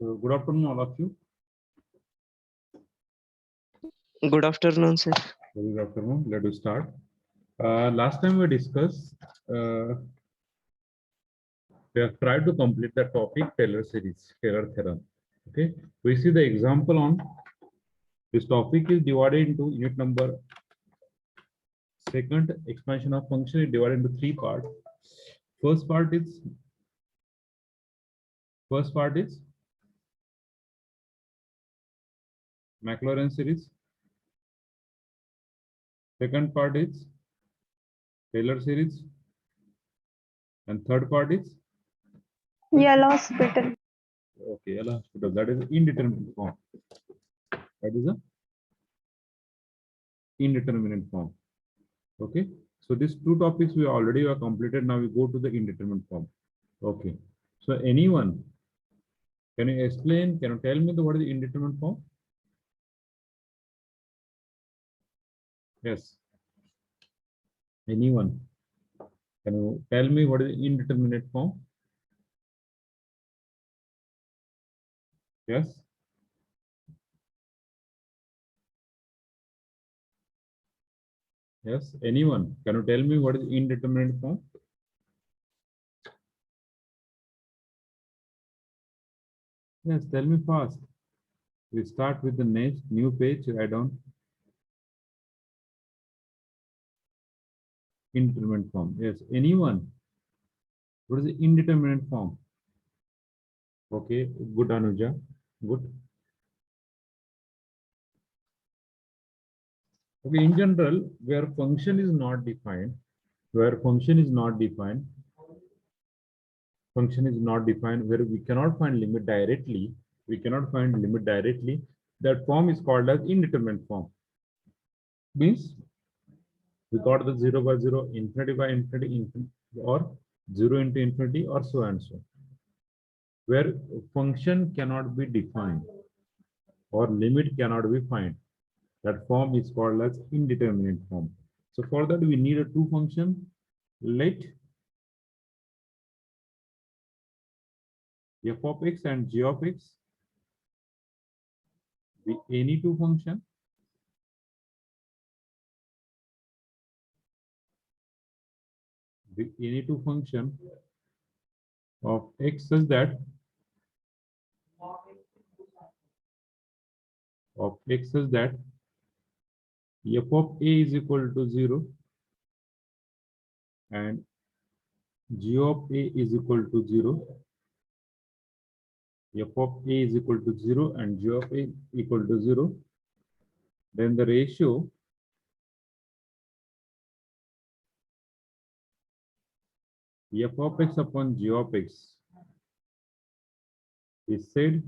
So good afternoon, all of you. Good afternoon, sir. Good afternoon. Let us start. Last time we discussed, we have tried to complete the topic Taylor series, Taylor theorem. Okay, we see the example on this topic is divided into unit number. Second, expansion of function is divided into three parts. First part is Maclaurin series. Second part is Taylor series, and third part is L'Hospital. okay, L'Hospital. That is indeterminate form. That is a indeterminate form. Okay, so these two topics we already are completed. Now we go to the indeterminate form. Okay, so anyone, can you explain, can you tell me what is the indeterminate form? Yes, anyone, can you tell me what is the indeterminate form? Yes, yes, anyone, can you tell me what is the indeterminate form? Yes, tell me fast. We start with the next new page. Write down indeterminate form. Yes, anyone, what is the indeterminate form? Okay, good, Anuja, good. Okay, in general, where function is not defined, where we cannot find limit directly, that form is called as indeterminate form. Means we got the 0 by 0, infinity by infinity, or 0 into infinity, or so and so. Where function cannot be defined or limit cannot be found, that form is called as indeterminate form. So for that we need a two function. Let f of x and g of x be any two function of x such that f of a is equal to 0 and g of a is equal to 0. F of a is equal to 0 and g of a equal to 0. Then the ratio f of x upon g of x is said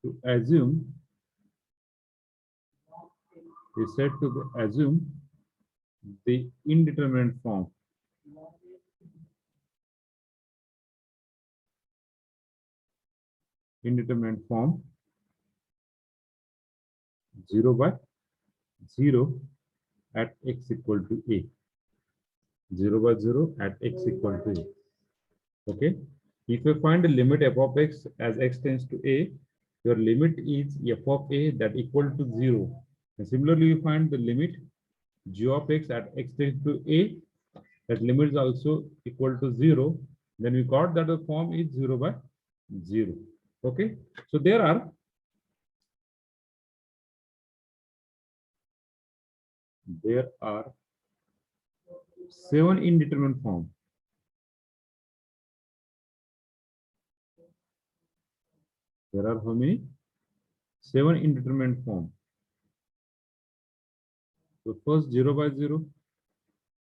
to assume the indeterminate form. Indeterminate form 0 by 0 at x equal to a. 0 by 0 at x equal to a. Okay. If you find the limit f of x as x tends to a, your limit is f of a that equal to 0. And similarly, you find the limit g of x at x tends to a, that limit is also equal to 0. Then we got that the form is 0 by 0. Okay. So there are seven indeterminate forms. There are how many? 7 indeterminate forms. So first 0 by 0,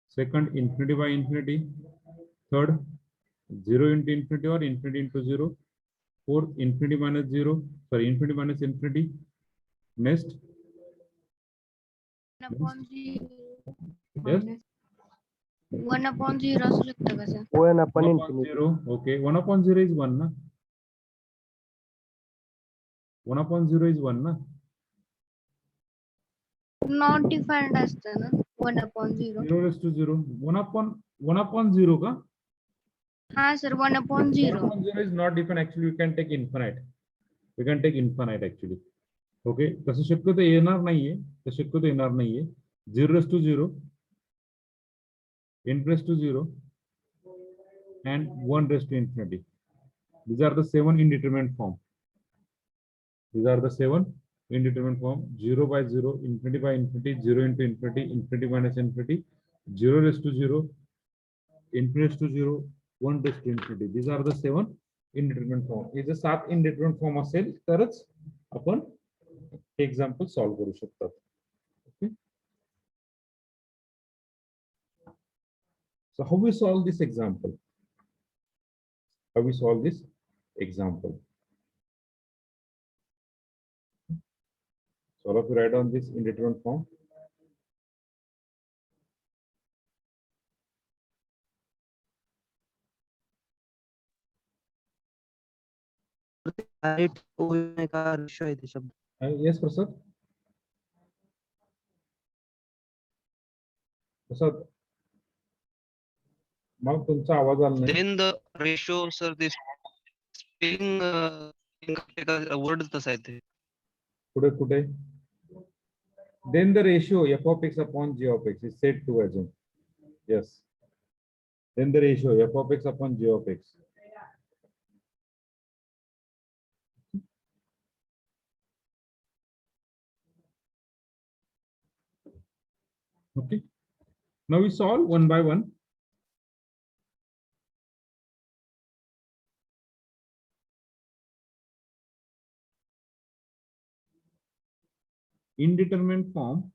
second infinity by infinity, third 0 into infinity or infinity into 0, fourth infinity minus 0, sorry, infinity minus infinity. Next, 1 upon 0. yes, 1 upon 0 असू शकतं का sir? 1 upon 1 upon infinity. 0. Okay, 1 upon 0 is 1 na. 1 upon 0 is 1 na. Not defined असतं ना 1 upon 0. 0 raised to 0. 1 upon 0 का? हाँ sir 1/0. 1/0 is not defined. Actually, we can take infinite. We can take infinite actually. Okay. तसं शक्यतो येणार नाहीये. तसं शक्यतो येणार नाहीये. 0 to 0, n raised to 0, and 1 raised to infinity. These are the 7 indeterminate form. These are the 7 indeterminate form. 0 by 0, infinity by infinity, 0 into infinity, infinity minus infinity, 0 raised to 0, infinity raised to 0, 1 raised to infinity. These are the 7 indeterminate form. हे जर 7 indeterminate form असेल तरच आपण example solve करू शकतात. Okay. So how we solve this example? How we solve this example? So all of you write down this indeterminate form. Direct होने का ratio आहे ते शब्द. Yes, Prasad. Prasad. मग तुमचा आवाज आला नाही. Then the ratio, sir, this spelling word तसा आहे ते. पुढे कुठे? Then the ratio f of x upon g of x is said to assume. Yes. Then the ratio f of x upon g of x. Okay. Now we solve one by one. Indeterminate form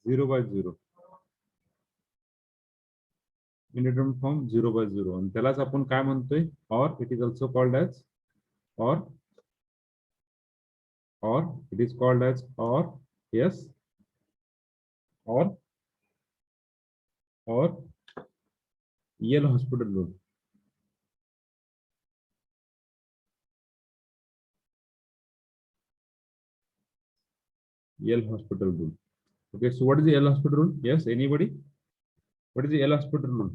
0 by 0. Indeterminate form 0 by 0. आणि त्यालाच आपण काय म्हणतोय? Or it is also called as or it is called as or. Yes. Or L'Hospital rule. L'Hospital rule. Okay, so what is the L'Hospital rule? Yes, anybody? What is the L'Hospital rule?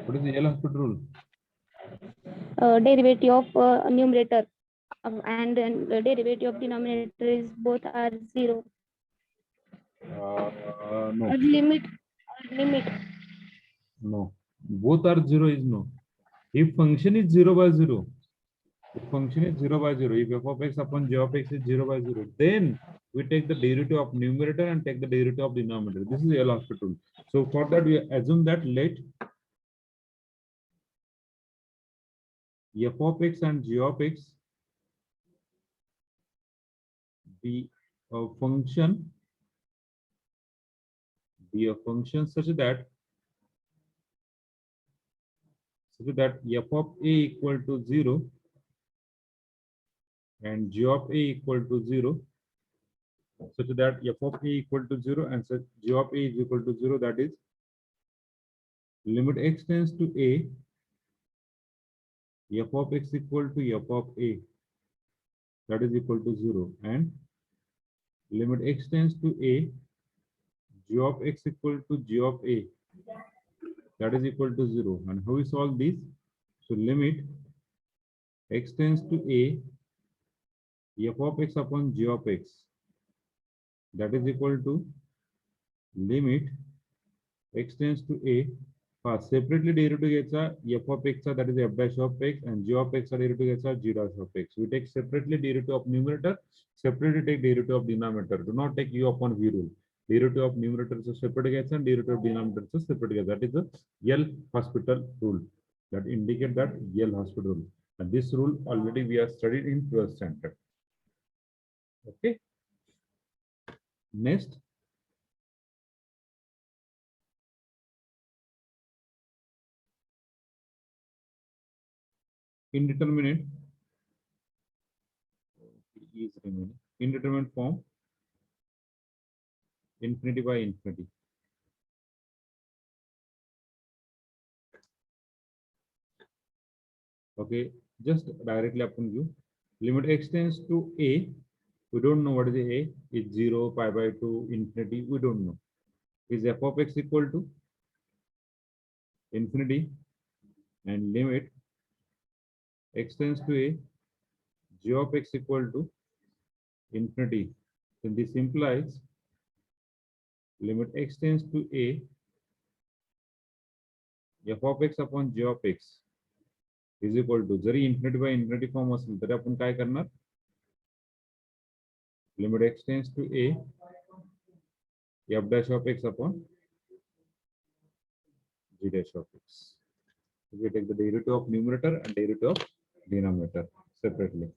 What is the L'Hospital rule? Derivative of numerator and then the derivative of denominator is both are 0. No. Limit. No. Both are 0 is no. If function is 0 by 0, if function is 0 by 0, if f of x upon g of x is 0 by 0, then we take the derivative of numerator and take the derivative of denominator. This is L'Hospital rule. So for that we assume that let f of x and g of x be a function such that f of a equal to 0 and g of a equal to 0, such that f of a equal to 0 and such g of a is equal to 0, that is limit x tends to a, f of x equal to f of a, that is equal to 0, and limit x tends to a, g of x equal to g of a, that is equal to 0. And how we solve this? So limit x tends to a, f of x upon g of x, that is equal to limit x tends to a. Separately derivative घ्यायचा f of x, that is f dash of x, and g of x derivative घ्यायचा g dash of x. We take separately derivative of numerator, separately take derivative of denominator. Do not take u upon v rule. Derivative of numerator is separate घ्यायचा and derivative of denominator is separate घ्यायचा. That is the L'Hospital rule. That indicate that L'Hospital rule. And this rule already we have studied in 12th standard. Okay. Next. Indeterminate is remaining. Indeterminate form infinity by infinity. Okay, just directly upon you. Limit x tends to a, We don't know what is a. Is 0, pi by 2, infinity? We don't know. Is f of x equal to infinity and limit x tends to a, g of x equal to infinity. Then this implies limit x tends to a, f of x upon g of x is equal to, zari infinity by infinity form असेल तरी आपण काय करणार, limit x tends to a, f dash of x upon g dash of x. We take the derivative of numerator and derivative of denominator separately.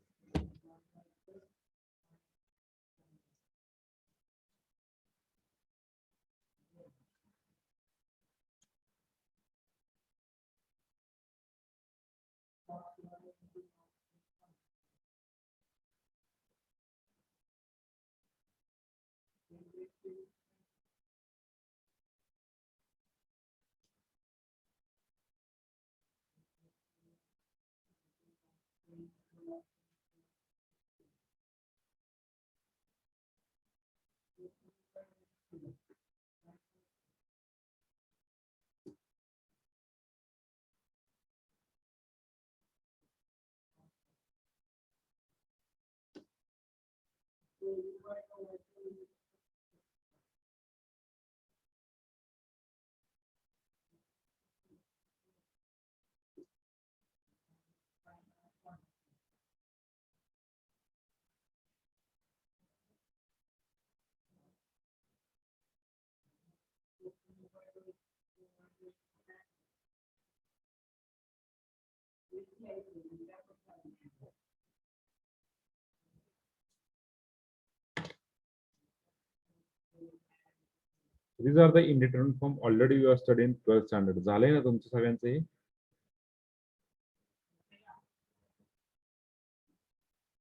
These are the indeterminate form. Already you are studying 12th standard. झालंय ना तुमचं सगळ्यांचं हे?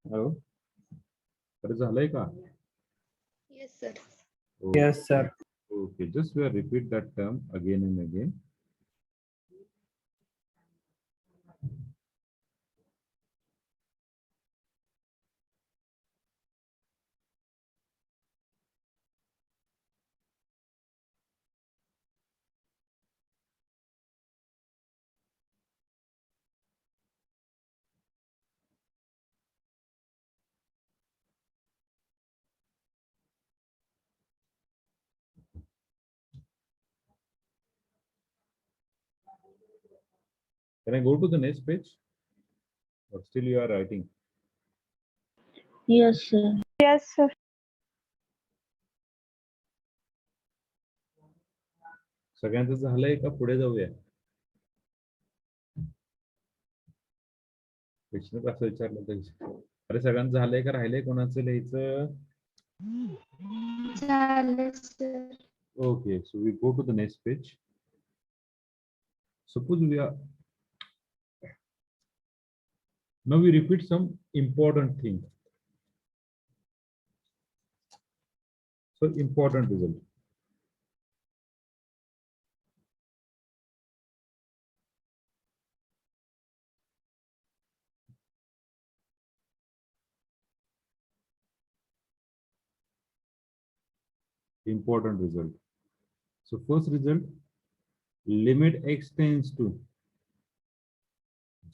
Hello? अरे झालंय का? Yes, sir. Okay. Yes, sir. Okay, just we repeat that term again and again. Can I go to the next page? Or still you are writing? Yes, sir. Yes, sir. सगळ्यांचं झालंय का पुढे जाऊया? कृष्ण असं विचारलं तर अरे सगळ्यांचं झालंय का राहिलंय कोणाचं लिहायचं? झालं, sir. Okay, so we go to the next page. Suppose we are now we repeat some important thing. So important result. Important result. So first result, limit x tends to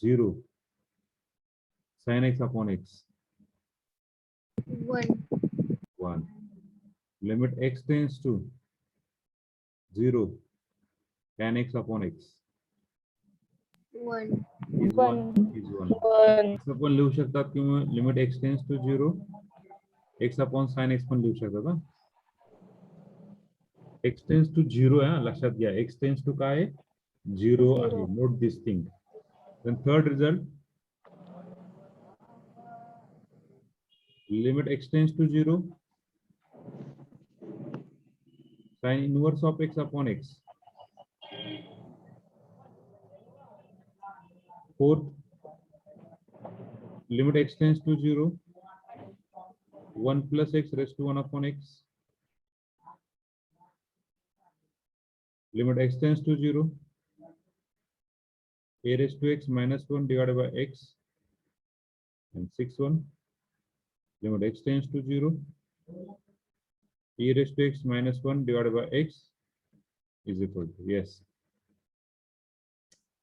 0, sin x upon x, 1. 1. Limit x tends to 0, tan x upon x 1. is 1 is 1. x आपण लिहू शकतात किंवा limit x tends to 0, x upon sin x पण लिहू शकतात हा. x tends to 0 आहे लक्षात घ्या. x tends to काय आहे? 0 आहे. Note this thing. Then third result, limit x tends to 0, sin inverse of x upon x. Fourth, limit x tends to 0, 1 plus x raised to 1 upon x. Limit x tends to 0, a raised to x minus 1 divided by x. And sixth one, limit x tends to 0, e raised to x minus 1 divided by x is equal to, yes.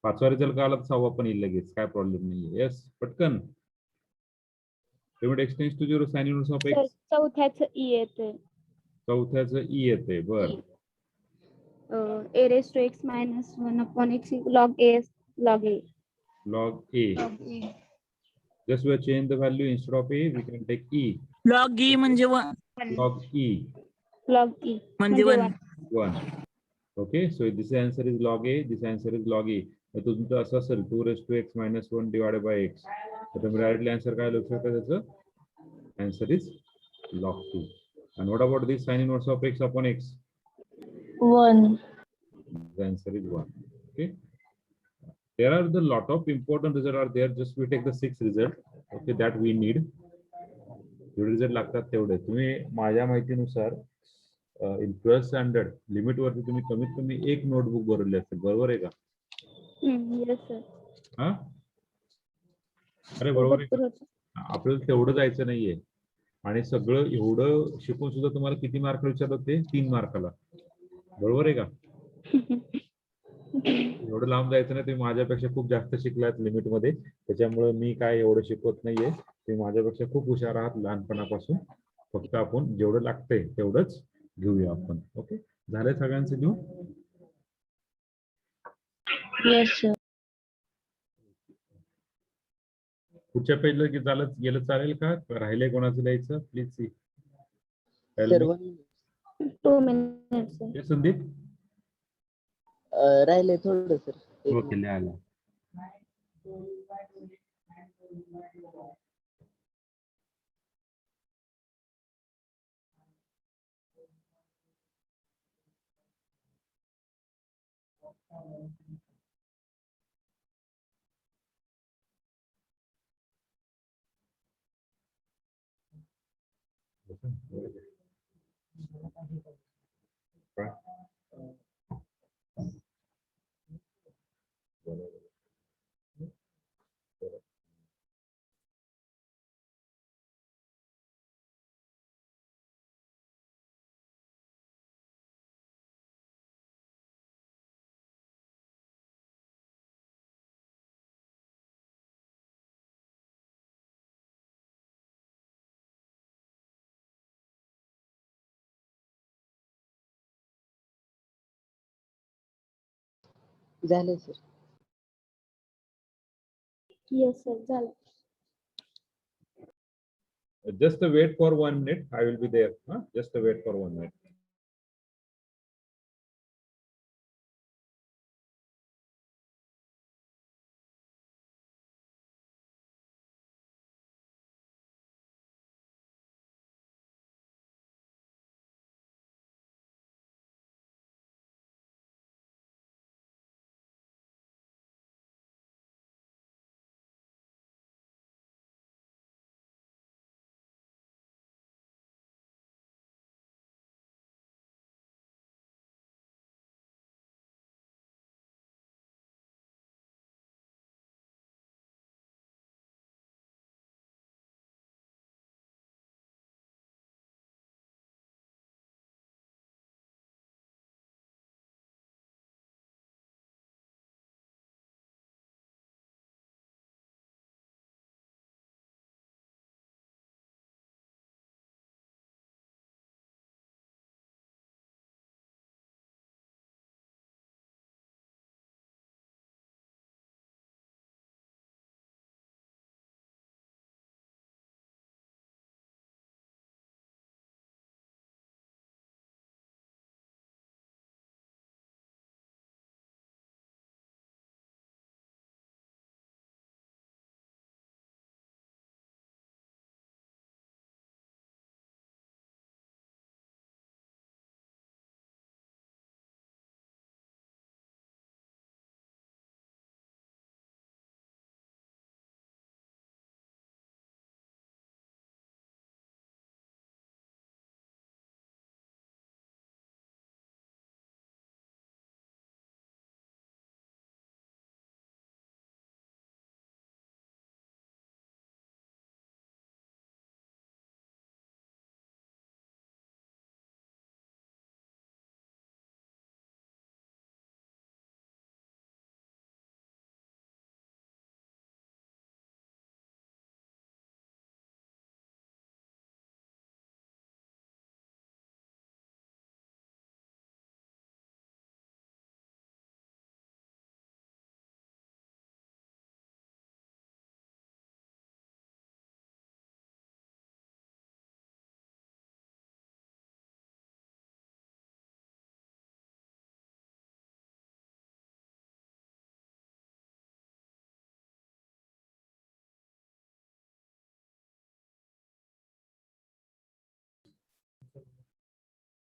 पाचवा result का आला तर सहावा पण येईल लगेच, काय problem नाहीये. येस, पटकन. Limit x tends to 0 sine inverse of सर x. चौथ्याच ई येते. चौथ्याचं e येते. बर. a raised to x minus 1 upon x log a log a. Log a. Okay. Just we change the value, instead of a we can take e. Log e म्हणजे Log e. log e म्हणजे म्हणजे 1. 1. Okay, so this answer is log a, this answer is log e. तर तुमचं असं असेल 2 raised to x minus 1 divided by x. तर तुम्ही directly answer काय लिहू शकता त्याचं? Answer is log 2. And what about this sin inverse of x upon x? 1. The answer is 1. Okay. There are the lot of important results are there. Just we take the 6 result. Okay, that we need. जेवढे result लागतात तेवढे. तुम्ही माझ्या माहितीनुसार इन 12th standard limit वरती तुम्ही कमीत कमी एक नोटबुक भरले असेल, बरोबर आहे का? yes sir. हा, अरे बरोबर आहे. भरपूर होतं. आपल्याला तेवढं जायचं नाहीये. आणि सगळं एवढं शिकून सुद्धा तुम्हाला किती मार्क विचारलं ते 3 मार्काला, बरोबर आहे का? एवढं लांब जायचं नाही. तुम्ही माझ्यापेक्षा खूप जास्त शिकलात लिमिट मध्ये, त्याच्यामुळे मी काय एवढं शिकवत नाहीये. तुम्ही माझ्यापेक्षा खूप हुशार आहात लहानपणापासून. फक्त आपण जेवढं लागतंय तेवढंच घेऊया आपण. ओके, झालंय सगळ्यांचं घेऊन? Yes, sir. पुढच्या पेजला की चालत गेलं चालेल का? राहिले कोणाचं लिहायचं? Please see. सर्व 2 minutes sir. संदीप राहिले थोडं सर. ओके, लिहायला. झाले सर. yes sir झालं. Just wait for 1 minute. I will be there. Just wait for 1 minute.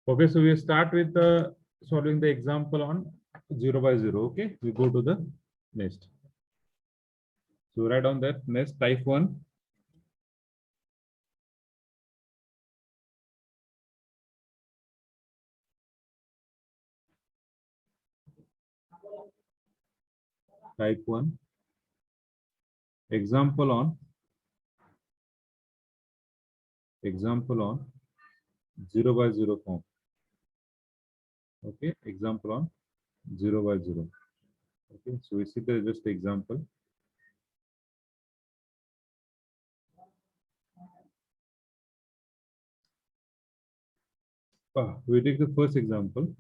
Okay, so we start with solving the example on 0 by 0. Okay, we go to the next. So write down that next type 1. Type 1. Example on 0 by 0 form. Okay, example on 0 by 0. Okay, so we see the just example. We take the first example.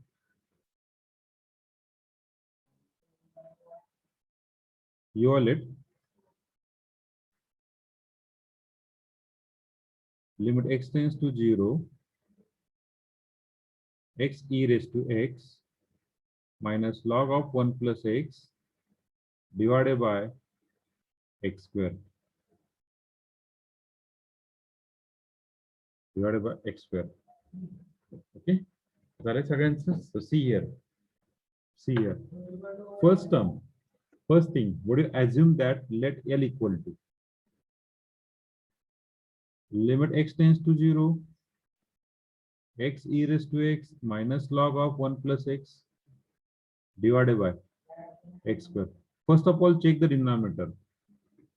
Lit limit x tends to 0, x e raised to x minus log of 1 plus x divided by x square. Divided by x square. Okay, correct again. So see here. First term, first thing, would you assume that let L equal to limit x tends to 0, x e raised to x minus log of 1 plus x divided by x square. First of all, check the denominator.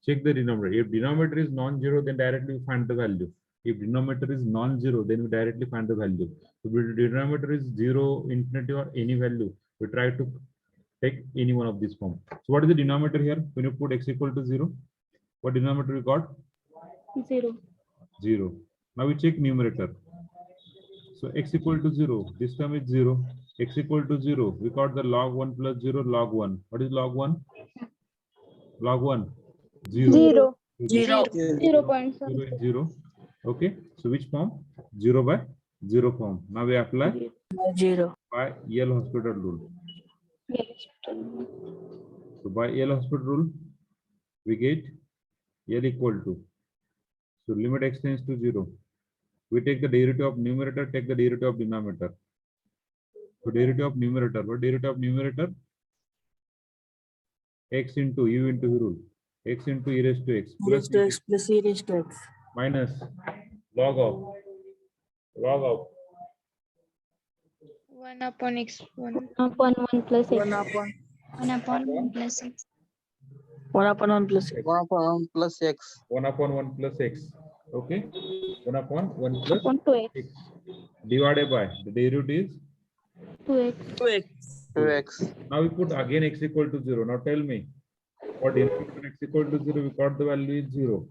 Check the denominator. If denominator is non-zero, then directly find the value. If denominator is non-zero, then we directly find the value. If the denominator is 0, infinity, or any value, we try to take any one of these form. So what is the denominator here? When you put x equal to 0, what denominator we got? 0. 0. Now we check numerator. So x equal to 0. This term is 0. X equal to 0. We got the log 1 plus 0, log 1. What is log 1? Log 1. 0. 0. So 0. 0.7. 0 is 0. Okay. So which form? 0 by 0 form. Now we apply 0. by Yale Hospital rule. Yes. So by Yale Hospital rule, we get L equal to. So limit x tends to 0. We take the derivative of numerator, take the derivative of denominator. So derivative of numerator. What derivative of numerator? X into u into rule. X into e raised to x plus e X plus e raised to x. minus log of 1 upon x 1. Upon 1 plus x. 1 upon 1 upon 1 plus x. 1 upon 1 plus x. 1 upon 1 plus x. 1 upon 1 plus x. Okay, 1 upon 1 plus Upon 2x. x divided by the derivative is 2x. 2x. 2x. now we put again x equal to 0. Now tell me what denominator x equal to 0, we got the value is 0.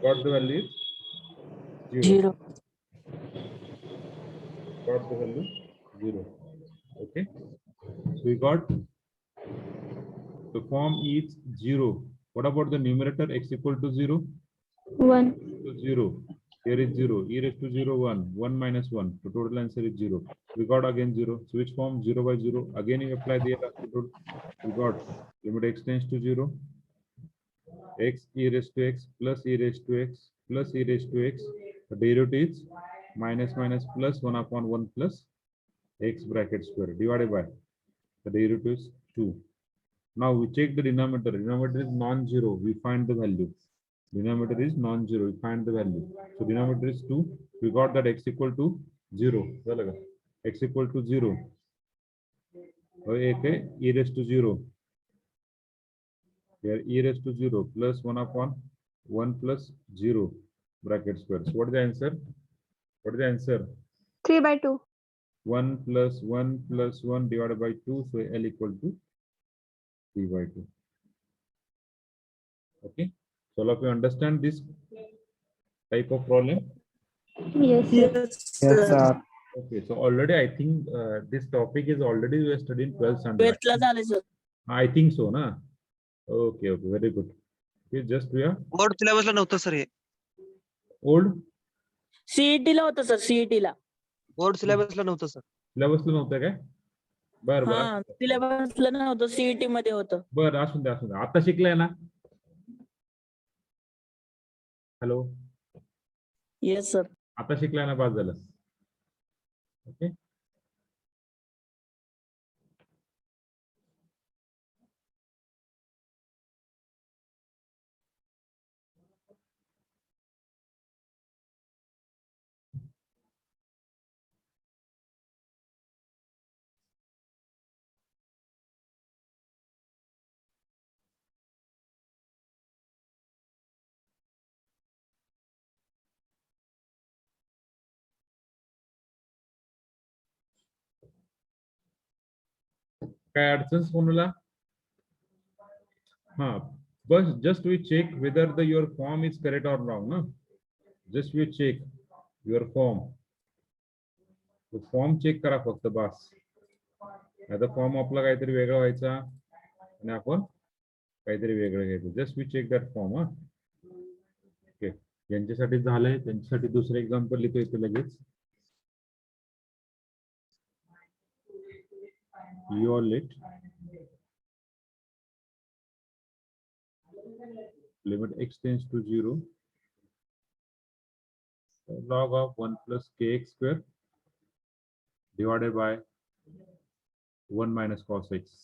Got the value is 0. 0. Got the value 0. Okay, so we got the form is 0. What about the numerator? X equal to 0? 1. To 0. Here is 0. E raised to 0, 1. 1 minus 1. The total answer is 0. We got again 0. So which form? 0 by 0. Again you apply the rule. We got limit x tends to 0. X e raised to x plus e raised to x plus e raised to x. The derivative is minus plus 1 upon 1 plus x bracket square divided by the derivative is 2. Now we check the denominator. Denominator is non-zero. We find the value. Denominator is non-zero. We find the value. So denominator is 2. We got that x equal to 0. X equal to 0. Okay, e raised to 0. Here e raised to 0 plus 1 upon 1 plus 0 bracket square. So what is the answer? What is the answer? 3 by 2. 1 plus 1 plus 1 divided by 2. So L equal to 3 by 2. Okay. So all of you understand this type of problem? Yes. Yes, sir. Okay. So already I think this topic is already we are studying 12th standard. 12th ला झाले sir. I think so, na? Okay. Okay. Very good. Okay. Just we are board सिलेबसला नव्हतं sir हे. old CET ला होतं sir, CET ला. Board सिलेबसला नव्हतं sir. syllabus ला नव्हतं काय? बर बर हा, सिलेबस ला नव्हतं, CET मध्ये होतं. बर असू द्या आता शिकलाय ना? Hello Yes sir. आता शिकलाय ना? पास झालं. ओके. काय अडचण कोणाला? हा, बस just we check whether the your form is correct or wrong ना. Just we check your form. Form check करा फक्त बस. आता फॉर्म आपला काहीतरी वेगळा व्हायचा आणि आपण काहीतरी वेगळं घ्यायचं. Just we check that form. हा, ओके. ज्यांच्यासाठी झालंय त्यांच्यासाठी दुसरं एक्झाम्पल लिहितो इथे लगेच. You are late. Limit x tends to 0. Log of 1 plus kx square divided by 1 minus cos x.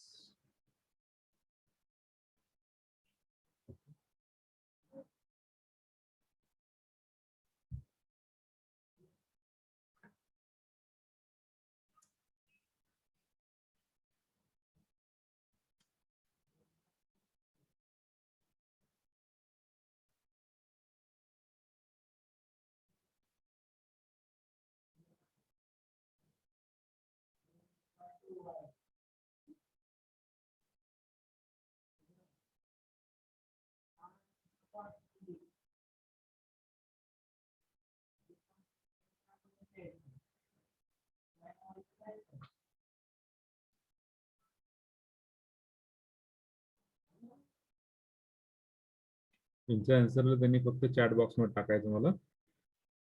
तुमच्या आन्सरला त्यांनी फक्त चॅट बॉक्स मध्ये टाकायचं मला.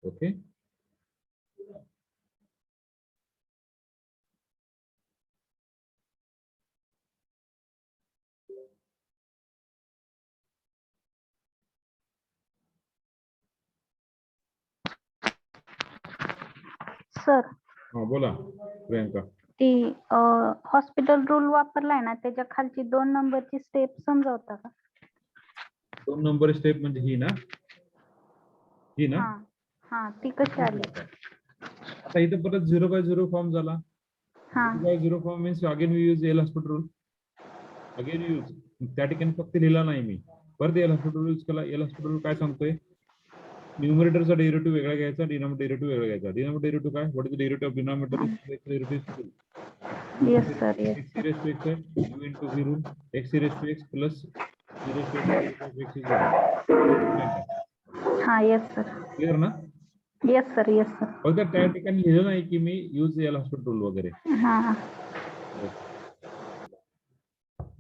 ओके. सर हा बोला प्रियंका. ती हॉस्पिटल रूल वापरलाय ना, त्याच्या खालची 2 नंबरची स्टेप समजावता का? 2 नंबर स्टेप म्हणजे ही ना? ही ना? हा हा, ती कशी आली? आता इथे परत 0/0 फॉर्म झाला. हा 0/0 form means again we use L'Hospital rule. Again use. त्या ठिकाणी फक्त लिहिला नाही मी. परत एल हॉस्पिटल यूज केला. एल हॉस्पिटल रूल काय सांगतोय? न्यूमरेटरचा डेरिव्हेटिव्ह वेगळा घ्यायचा, डिनॉमिनेटर डेरिव्हेटिव्ह वेगळा घ्यायचा. डिनॉमिनेटर डेरिव्हेटिव्ह काय? What is the derivative of denominator? Derivative yes sir, yes x sir. raised to x u into v rule x raised to x plus e raised to x of x is 1. हा yes sir, clear ना? Yes sir, yes sir. फक्त त्या ठिकाणी लिहिलं नाही की मी use L'Hospital rule वगैरे. हा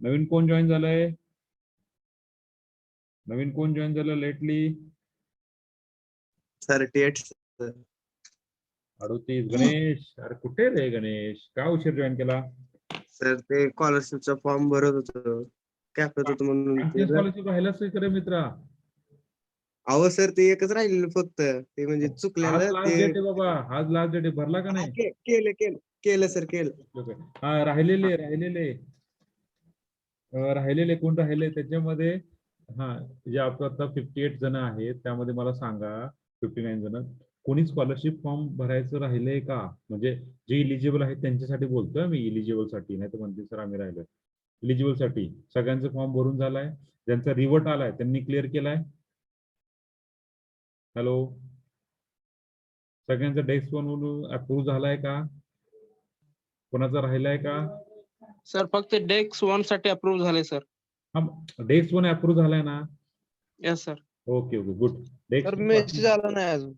नवीन कोण जॉईन झालंय? नवीन कोण जॉईन झालं लेटली? 38 sir. 38. गणेश, अरे कुठे रे गणेश? का उशीर जॉईन केला? सर ते स्कॉलरशिपचा फॉर्म भरत होतो, कॅफेत होतो म्हणून ते स्कॉलरशिप राहिलाच करे मित्रा. अहो सर ते एकच राहिलेलं फक्त, ते म्हणजे आज चुकलेलं लास्ट ते डेट आहे बाबा. आज लास्ट डेट आहे. भरला का नाही? केलं केलं केलं सर केलं. हा, राहिलेले कोण राहिले त्याच्यामध्ये? हा, जे आपण आता 58 जण आहेत त्यामध्ये मला सांगा, 59 जण कोणी स्कॉलरशिप फॉर्म भरायचं राहिलंय का? म्हणजे जे इलिजिबल आहेत त्यांच्यासाठी बोलतोय मी. इलिजिबल साठी नाही तर म्हणते सर आम्ही राहिलोय. इलिजिबल साठी सगळ्यांचा फॉर्म भरून झालाय. ज्यांचा रिवर्ट आलाय त्यांनी क्लिअर केलाय. हॅलो, सगळ्यांचा डेस्क वन अप्रूव्ह झालाय का? कोणाचा राहिलाय का? सर फक्त डेस्क 1 साठी अप्रूव्ह झाले सर. हा, डेस्क वन अप्रूव्ह झालाय ना? Yes sir. Okay okay good. Sir message आला नाही अजून.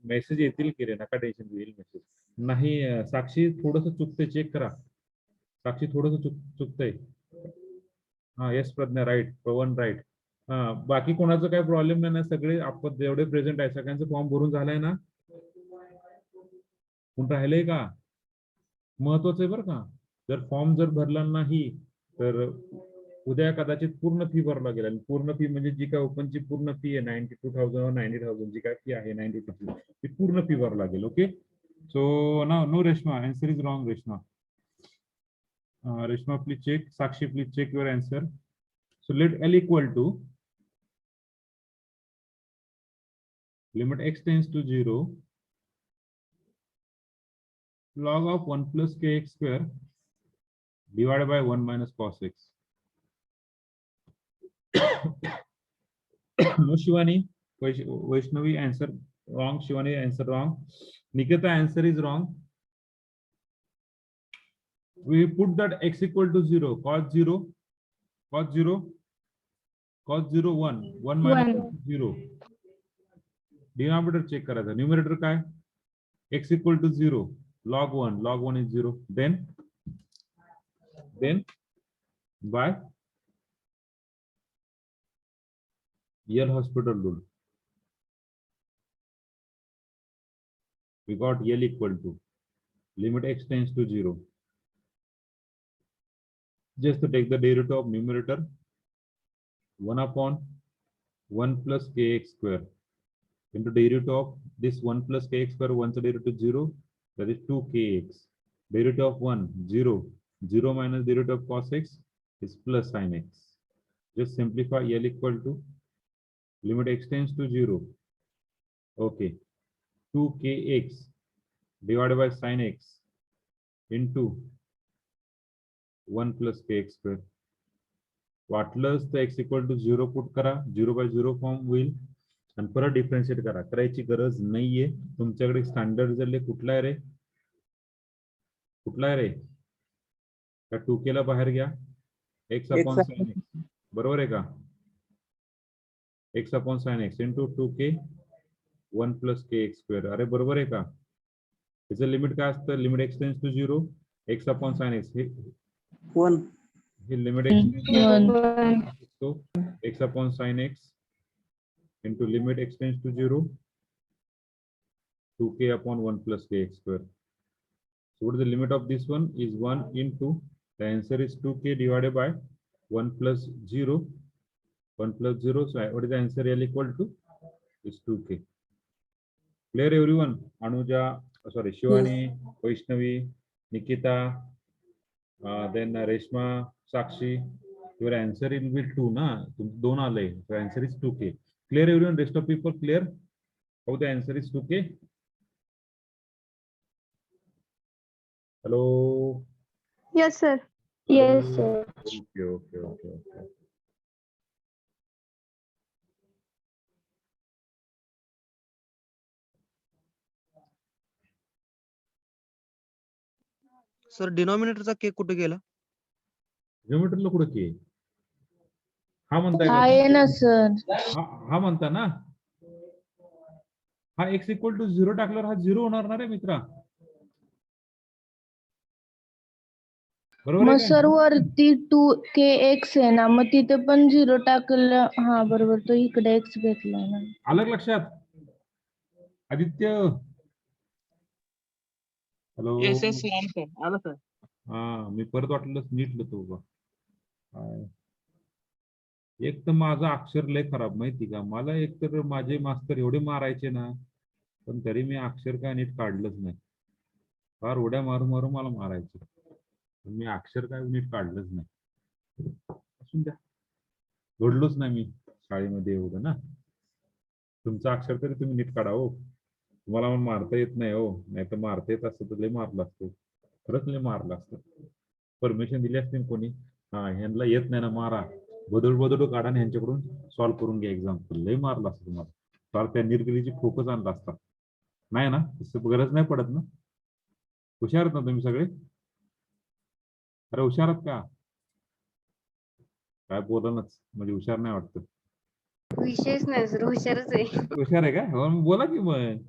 मेसेज येतील की रे, नका टेन्शन घेईल. मेसेज नाही. साक्षी थोडस चुकतंय, चेक करा. साक्षी थोडस चुकतंय. हा येस प्रज्ञा राईट, पवन राईट. हा, बाकी कोणाचं काही प्रॉब्लेम नाही ना? सगळे आपण जेवढे प्रेझेंट आहे सगळ्यांचं फॉर्म भरून झालाय ना? कोण राहिलंय का? महत्वाचं आहे बरं का. जर फॉर्म जर भरला नाही तर उद्या कदाचित पूर्ण फी भरला गेला. पूर्ण फी म्हणजे जी काय ओपनची पूर्ण फी आहे 92,000 90,000 जी काय फी आहे 92 ती पूर्ण फी भरावी लागेल. Okay. So now, no, Reshma, answer is wrong, Reshma. Reshma, please check. Sakshi, please check your answer. So let L equal to limit x tends to 0 log of 1 plus kx square divided by 1 minus cos x. No, Shivani. Vaishnavi answer wrong. Shivani answer wrong. Nikita answer is wrong. We put that x equal to 0, cos 0, cos 0, cos 0, 1, 1 minus 0. Denominator check करायचा. Numerator काय? X equal to 0, log 1 is 0. Then by Yale hospital rule, we got L equal to limit x tends to 0. Just to take the derivative of numerator, 1 upon 1 plus kx square into derivative of this 1 plus kx square, once the derivative 0, that is 2kx. Derivative of 1, 0. 0 minus derivative of cos x is plus sin x. Just simplify L equal to limit x tends to 0. Okay. 2kx divided by sin x into 1 plus kx square. वाटलंच तर x equal to 0 put करा, 0 by 0 form होईल आणि परत differentiate करा. करायची गरज नाहीये. तुमच्याकडे स्टँडर्ड जर कुठला आहे रे? कुठला आहे रे? त्या 2k ला बाहेर घ्या. x upon sin x. बरोबर आहे का? x upon sin x into 2k 1 plus kx square. अरे बरोबर आहे का? त्याचं लिमिट काय असतं? Limit x tends to 0, x upon sin x हे 1. Limit x so x upon sin x into limit x tends to 0, 2k upon 1 plus kx square. So what is the limit of this one? Is 1 into, the answer is 2k divided by 1 plus 0. 1 plus 0. So what is the answer L equal to? Is 2k. Clear everyone? Anuja, sorry, Shivani, Vaishnavi, Nikita, then Reshma, Sakshi. Your answer will be 2 na? Don't alay. Your answer is 2k. Clear everyone? Rest of people clear? How the answer is 2k? Hello? Yes, sir. Yes, sir. Okay. Sir डिनॉमिनेटरचा केक कुठे गेला? Geometry कुठे की? हा म्हणताय का? आहे ना सर. हा म्हणता ना? हा x equal to 0 टाकल्यावर हा 0 होणार ना रे मित्रा? बरोबर मग आहे का? सर वरती 2kx आहे ना, मग तिथे पण 0 टाकलं. हा बरोबर, तो इकडे x भेटला ना. अलग लक्षात? आदित्य, हॅलो. येस सर, आलं सर. हा, मी परत वाटलं नीट लिहितो बा. एक तर माझं अक्षर लय खराब माहिती का? मला एक तर माझे मास्तर एवढे मारायचे ना, पण तरी मी अक्षर काय नीट काढलंच नाही. फार उड्या मारून मला मारायचे. पण मी अक्षर काय नीट काढलंच नाही. असून द्या, घडलोच नाही मी शाळेमध्ये एवढं ना. तुमचं अक्षर तरी तुम्ही नीट काढा हो. तुम्हाला मारता येत नाही हो, नाही तर मारता येत असतं तर लय मारलं असतं. खरंच लय मारलं असतं. परमिशन दिली असते कोणी, हा ह्यांना येत नाही ना मारा, बदडू काढा आणि ह्यांच्याकडून सॉल्व्ह करून घ्या एक्झाम. लय मारलं असतं तुम्हाला. फार त्या निर्गिरीची फोकस आणला असता. नाही ना, तसं गरज नाही पडत ना. हुशार आहेत ना तुम्ही सगळे? अरे हुशार आहात का? काय बोलणच म्हणजे हुशार नाही वाटतं. विषयच नाही सर, हुशारच आहे. हुशार आहे का? हो मग बोला की मग.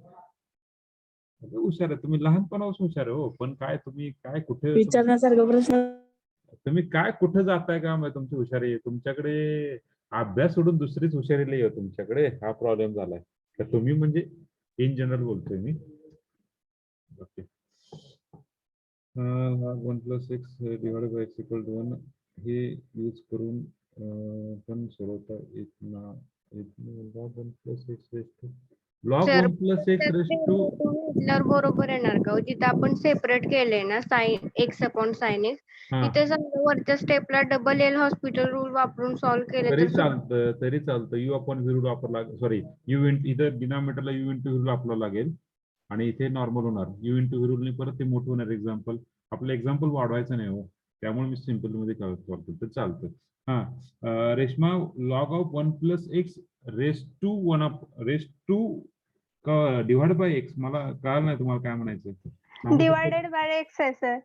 हुशार आहे तुम्ही, लहानपणापासून हुशार आहे हो. पण काय तुम्ही काय कुठे विचारण्यासारखा प्रश्न. तुम्ही काय कुठे जाताय का? मग तुमची हुशारी तुमच्याकडे अभ्यास सोडून दुसरीच हुशारी लई आहे तुमच्याकडे. हा प्रॉब्लेम झालाय. तर तुम्ही म्हणजे इन जनरल बोलतोय मी. Okay. 1 plus x divided by x equal to 1 हे यूज करून पण सोडवता येत ना. 1 plus x raised to log Sir, 1 plus x raised to म्हटल्यावर बरोबर येणार का हो? जिथं आपण सेपरेट केलंय ना sign x upon sine x, हा तिथे समजा वरच्या स्टेपला डबल एल हॉस्पिटल रूल वापरून सॉल्व्ह केलं तरी तर चालतं यू अपॉन व्ही रूल वापरला सॉरी यू इथं डिनॉमिनेटरला यू इंटू रूल वापरावं लागेल आणि इथे नॉर्मल होणार यू इंटू व्ही रूलने परत ते मोठं होणार एक्झाम्पल. आपलं एक्झाम्पल वाढवायचं नाही हो, त्यामुळे मी सिम्पल मध्ये करतो तर चालतं. हा Reshma, log of 1 plus x raise to 1 raise to divide by x, मला कळलं नाही तुम्हाला काय म्हणायचं. डिवायडेड बाय एक्स आहे सर.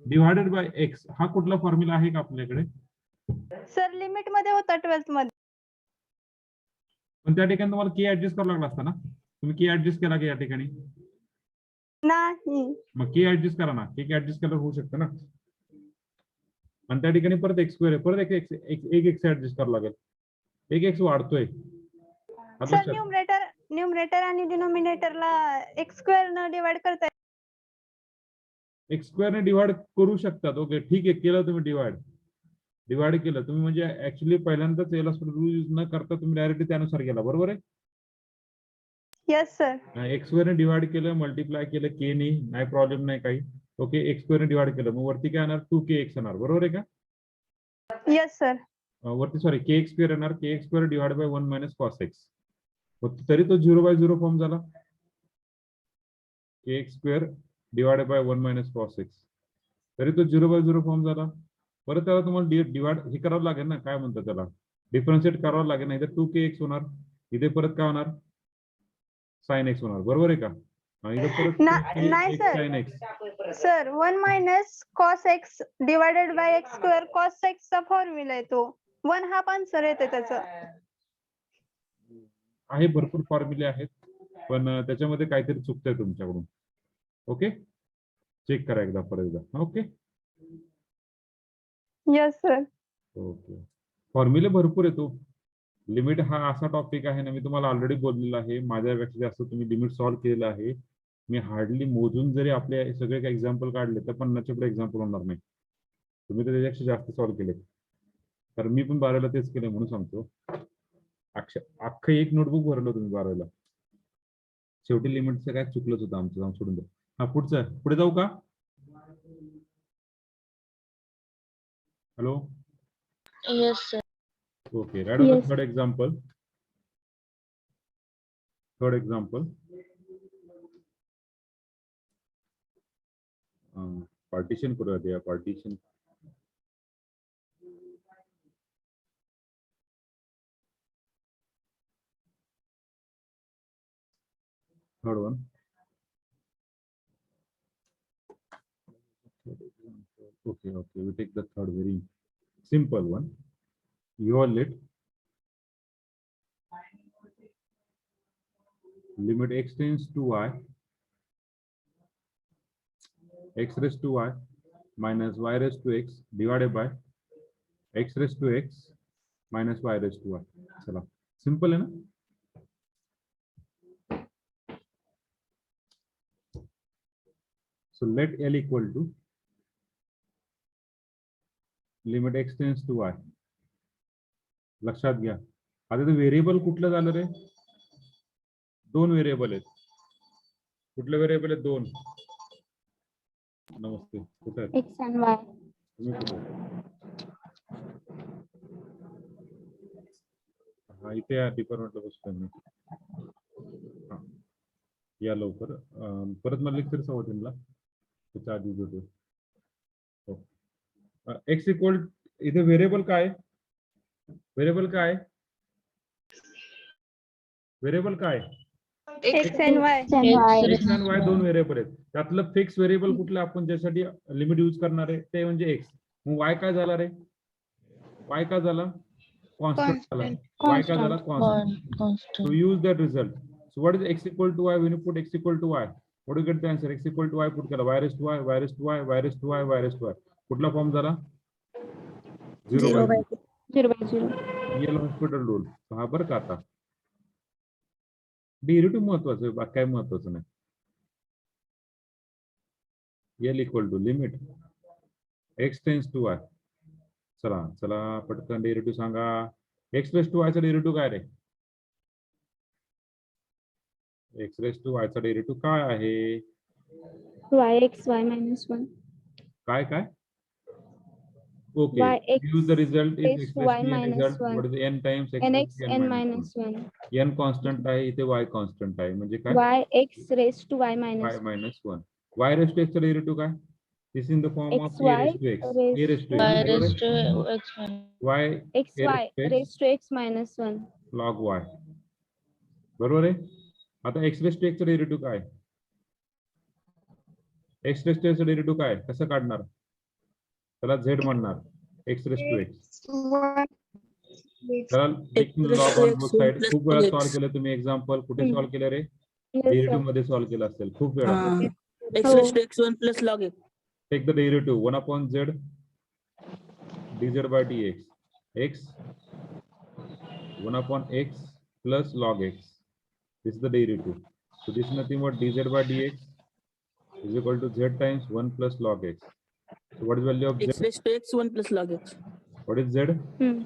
डिवायडेड बाय एक्स हा कुठला फॉर्म्युला आहे का आपल्याकडे? सर लिमिट मध्ये होता 12th मध्ये. पण त्या ठिकाणी तुम्हाला के ऍडजस्ट करावा लागला असता ना, तुम्ही के ऍडजस्ट केला की या ठिकाणी? नाही. मग के ऍडजस्ट करा ना, के ऍडजस्ट केलं होऊ शकतं ना. आणि त्या ठिकाणी परत एक्स स्क्वेअर परत एक एक्स ऍडजस्ट करावं लागेल, एक एक्स वाढतोय. सर न्यूमरेटर आणि डिनोमिनेटरला एक्स स्क्वेअर न डिवाइड करता एक्स स्क्वेअरने डिवाइड करू शकतात. ओके ठीक आहे, केलं तुम्ही डिवाइड केलं तुम्ही, म्हणजे ऍक्च्युली पहिल्यांदाच याला रूल यूज न करता तुम्ही डायरेक्टली त्यानुसार गेला, बरोबर आहे. Yes sir. एक्स स्क्वेअरने डिवाइड केलं, मल्टिप्लाय केलं के ने, नाही प्रॉब्लेम नाही काही. ओके एक्स स्क्वेअरने डिवाइड केलं, मग वरती काय येणार 2kx येणार, बरोबर आहे का? Yes sir. वरती सॉरी के एक्स स्क्वेअर येणार, के x square divide by 1 minus cos x. तरी तो 0/0 फॉर्म झाला, के x square divide by 1 minus cos x, तरी तो 0/0 फॉर्म झाला. परत त्याला तुम्हाला डिवाइड हे करावं लागेल ना, काय म्हणतात त्याला, डिफरन्शिएट करावं लागेल ना. इथे 2kx होणार, इथे परत काय होणार साइन एक्स होणार, बरोबर आहे का? इथे परत नाही sir. Sine x. Sir 1 minus cos x divided by x square cos x चा फॉर्म्युला आहे तो. 1 हाफ आन्सर येते त्याचं. आहे भरपूर फॉर्म्युले आहेत, पण त्याच्यामध्ये काहीतरी चुकतंय तुमच्याकडून. ओके चेक करा एकदा परत एकदा. Okay yes sir. ओके फॉर्म्युले भरपूर येतो. लिमिट हा असा टॉपिक आहे ना, मी तुम्हाला ऑलरेडी बोललेला आहे, माझ्यापेक्षा जास्त तुम्ही लिमिट सॉल्व्ह केलेलं आहे. मी हार्डली मोजून जरी आपले सगळे काही एक्झाम्पल काढले तर 50च्या पुढे एक्झाम्पल होणार नाही. तुम्ही तर त्याच्यापेक्षा जास्त सॉल्व्ह केले, कारण मी पण 12वीला तेच केलं म्हणून सांगतो. अख्खं एक नोटबुक भरलं तुम्ही 12वीला. शेवटी लिमिटचं काय चुकलंच होतं आमचं, जाऊन सोडून द्या. हा पुढचं पुढे जाऊ का? Hello. Yes sir. Okay, right on the Yes. third example. Partition करूया ते partition. Third one. Okay, we take the third very simple one. Your limit x tends to y, x raised to y minus y raised to x divided by x raised to x minus y raised to y. चला simple है ना. So let L equal to limit x tends to y. लक्षात घ्या. आता ते variable कुठलं झालं रे? दोन व्हेरिएबल आहेत. कुठले व्हेरिएबल आहेत? दोन. नमस्ते, कुठे आहेत? X and Y. तुम्ही कुठे? हा इथे या डिपार्टमेंटला बसतोय मी. हा या लवकर. परत मला लेक्चर सवतीला त्याच्या आधी होतो. एक्स इक्वल इथे व्हेरिएबल काय? व्हेरिएबल काय? व्हेरिएबल काय? X and Y. X and Y. X आणि वाय दोन व्हेरिएबल आहेत. त्यातलं फिक्स व्हेरिएबल कुठलं आपण ज्यासाठी लिमिट यूज करणार आहे ते म्हणजे एक्स. मग वाय काय झाला रे? वाय काय झाला? कॉन्स्टंट झाला. वाय काय झाला? Constant. So use that result. So what is x equal to y when you put x equal to y? What do you get the answer? X equal to y put केला y raised to y, y raised to y, y raised to y, y raised to y. कुठला form झाला? 0/0. 0/0. L hospital rule. हा बरं का आता derivative महत्वाचं आहे, बाकी काय महत्वाचं नाही. L equal to limit x tends to y. चला पटकन डेरिव्हेटिव्ह सांगा. एक्स प्लस टू वायचा डेरिव्हेटिव्ह काय रे? एक्स रेस टू वायचा डेरिव्हेटिव्ह काय आहे? yxy minus 1. काय काय? Okay, Yx use the result is raised to expressed y in a minus result. 1. What is n times x nx raised to n n minus 1. 1? n constant आहे इथे y constant आहे म्हणजे काय? yx raised to y y minus 1. minus 1. y raised to x चा derivative काय? This in the form of a xy raised to x. raised a raised to y x. raised बरोबर आहे? to x minus y xy a raised to x raised to x minus 1. log y. बरोबर आहे? आता x raised to x चा derivative काय? x raised to x चा derivative काय? कसं काढणार? त्याला z म्हणणार. x raised to x. त्याला log on both side. खूप वेळा सॉल्व्ह केलं तुम्ही एक्झाम्पल. कुठे सॉल्व्ह केलं रे? Yes, sir. डेरिव्हेटिव्ह मध्ये सॉल्व्ह केलं असेल खूप वेळा. x हो. raised to x1 plus log x. Take the derivative 1 upon z dz by dx. X 1 upon x plus log x. This is the derivative. So this is nothing but dz by dx is equal to z times 1 plus log x. So what is value of X z? raised to x1 plus log x. What is z? Hmm.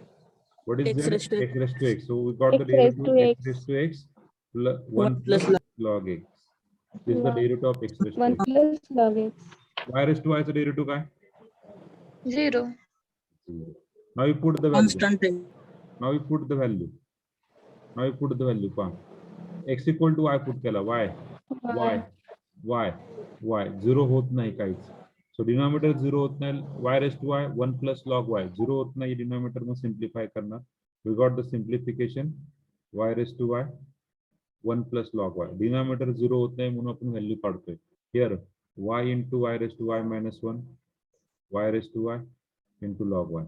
What is X z? raised to X raised to x. So we got the X raised derivative to x x. raised to x plus 1 plus plus log x. This is the Log. derivative of x raised to 1 x. plus log x. Y raised to y is the derivative काय? 0. Now you put the value. Constant है. Now we put the value. Now we put the value. पहा. X equal to y put केला. Y. Y. Y. Y. 0 होत नाही काहीच. So denominator 0 होत नाही. Y raised to y 1 plus log y. 0 होत नाही. Denominator में simplify करणार. We got the simplification. Y raised to y 1 plus log y. Denominator 0 होत नाही म्हणून आपण व्हॅल्यू काढतोय. Here y into y raised to y minus 1. Y raised to y into log y.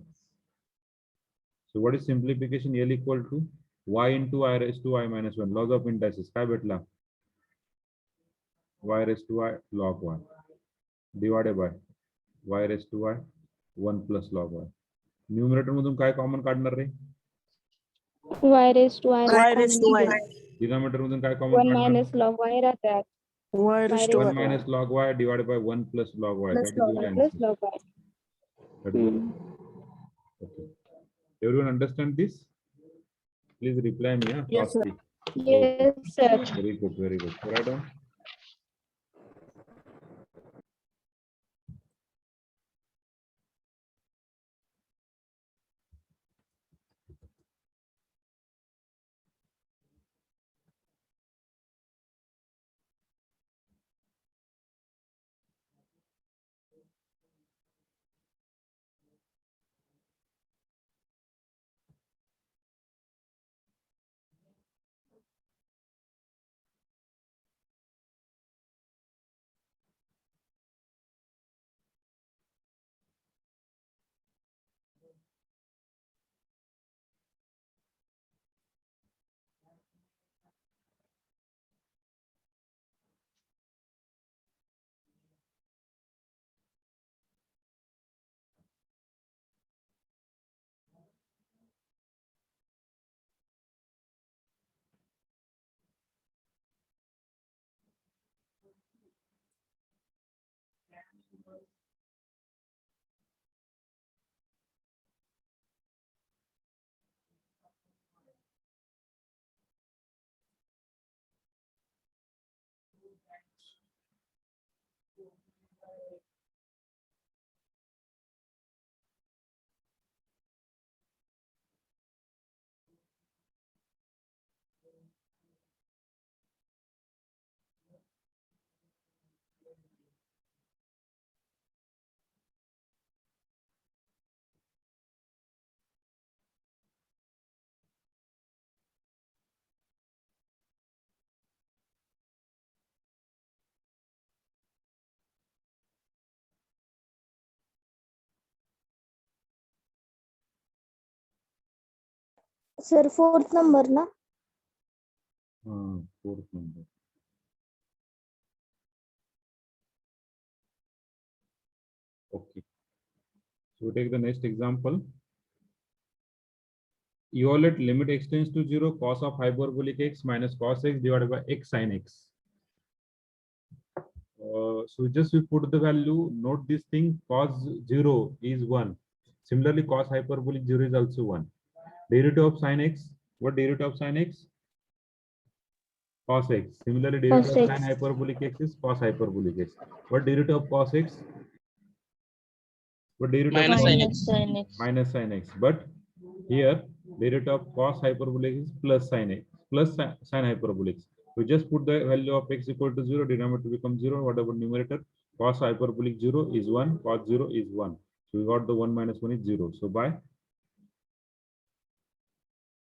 So what is simplification? L equal to y into y raised to y minus 1. Laws of indices. काय भेटला? Y raised to y log y divided by y raised to y 1 plus log y. Numerator मधून काय common काढणार रे? y raised to y. Y raised to y. Denominator मधून काय common 1 काढणार? minus log y राहतात. Y raised to 1 y. minus log y divided by 1 plus log y. Plus That is your 1 plus answer. log y. That is your- Okay. Everyone understand this? Please reply me. Yes, sir. Fastly. Yes, sir. Very good, very good. Write down. Sir, 4th number na? Fourth number. Okay. So we take the next example. Evaluate limit x tends to 0, cos of hyperbolic x minus cos x divided by x sin x. So just we put the value, note this thing, cos 0 is 1. Similarly, cos hyperbolic 0 is also 1. Derivative of sin x, what derivative of sin x? cos x. Similarly, derivative Cos of sin x. hyperbolic x is cos hyperbolic x. What derivative of cos x? What derivative of Minus cos sin x? minus sin x. Minus sin x. But here, derivative of cos hyperbolic is plus sin x, plus sin hyperbolic. We just put the value of x equal to 0, denominator becomes 0, whatever numerator, cos hyperbolic 0 is 1, cos 0 is 1. So we got the 1 minus 1 is 0. So by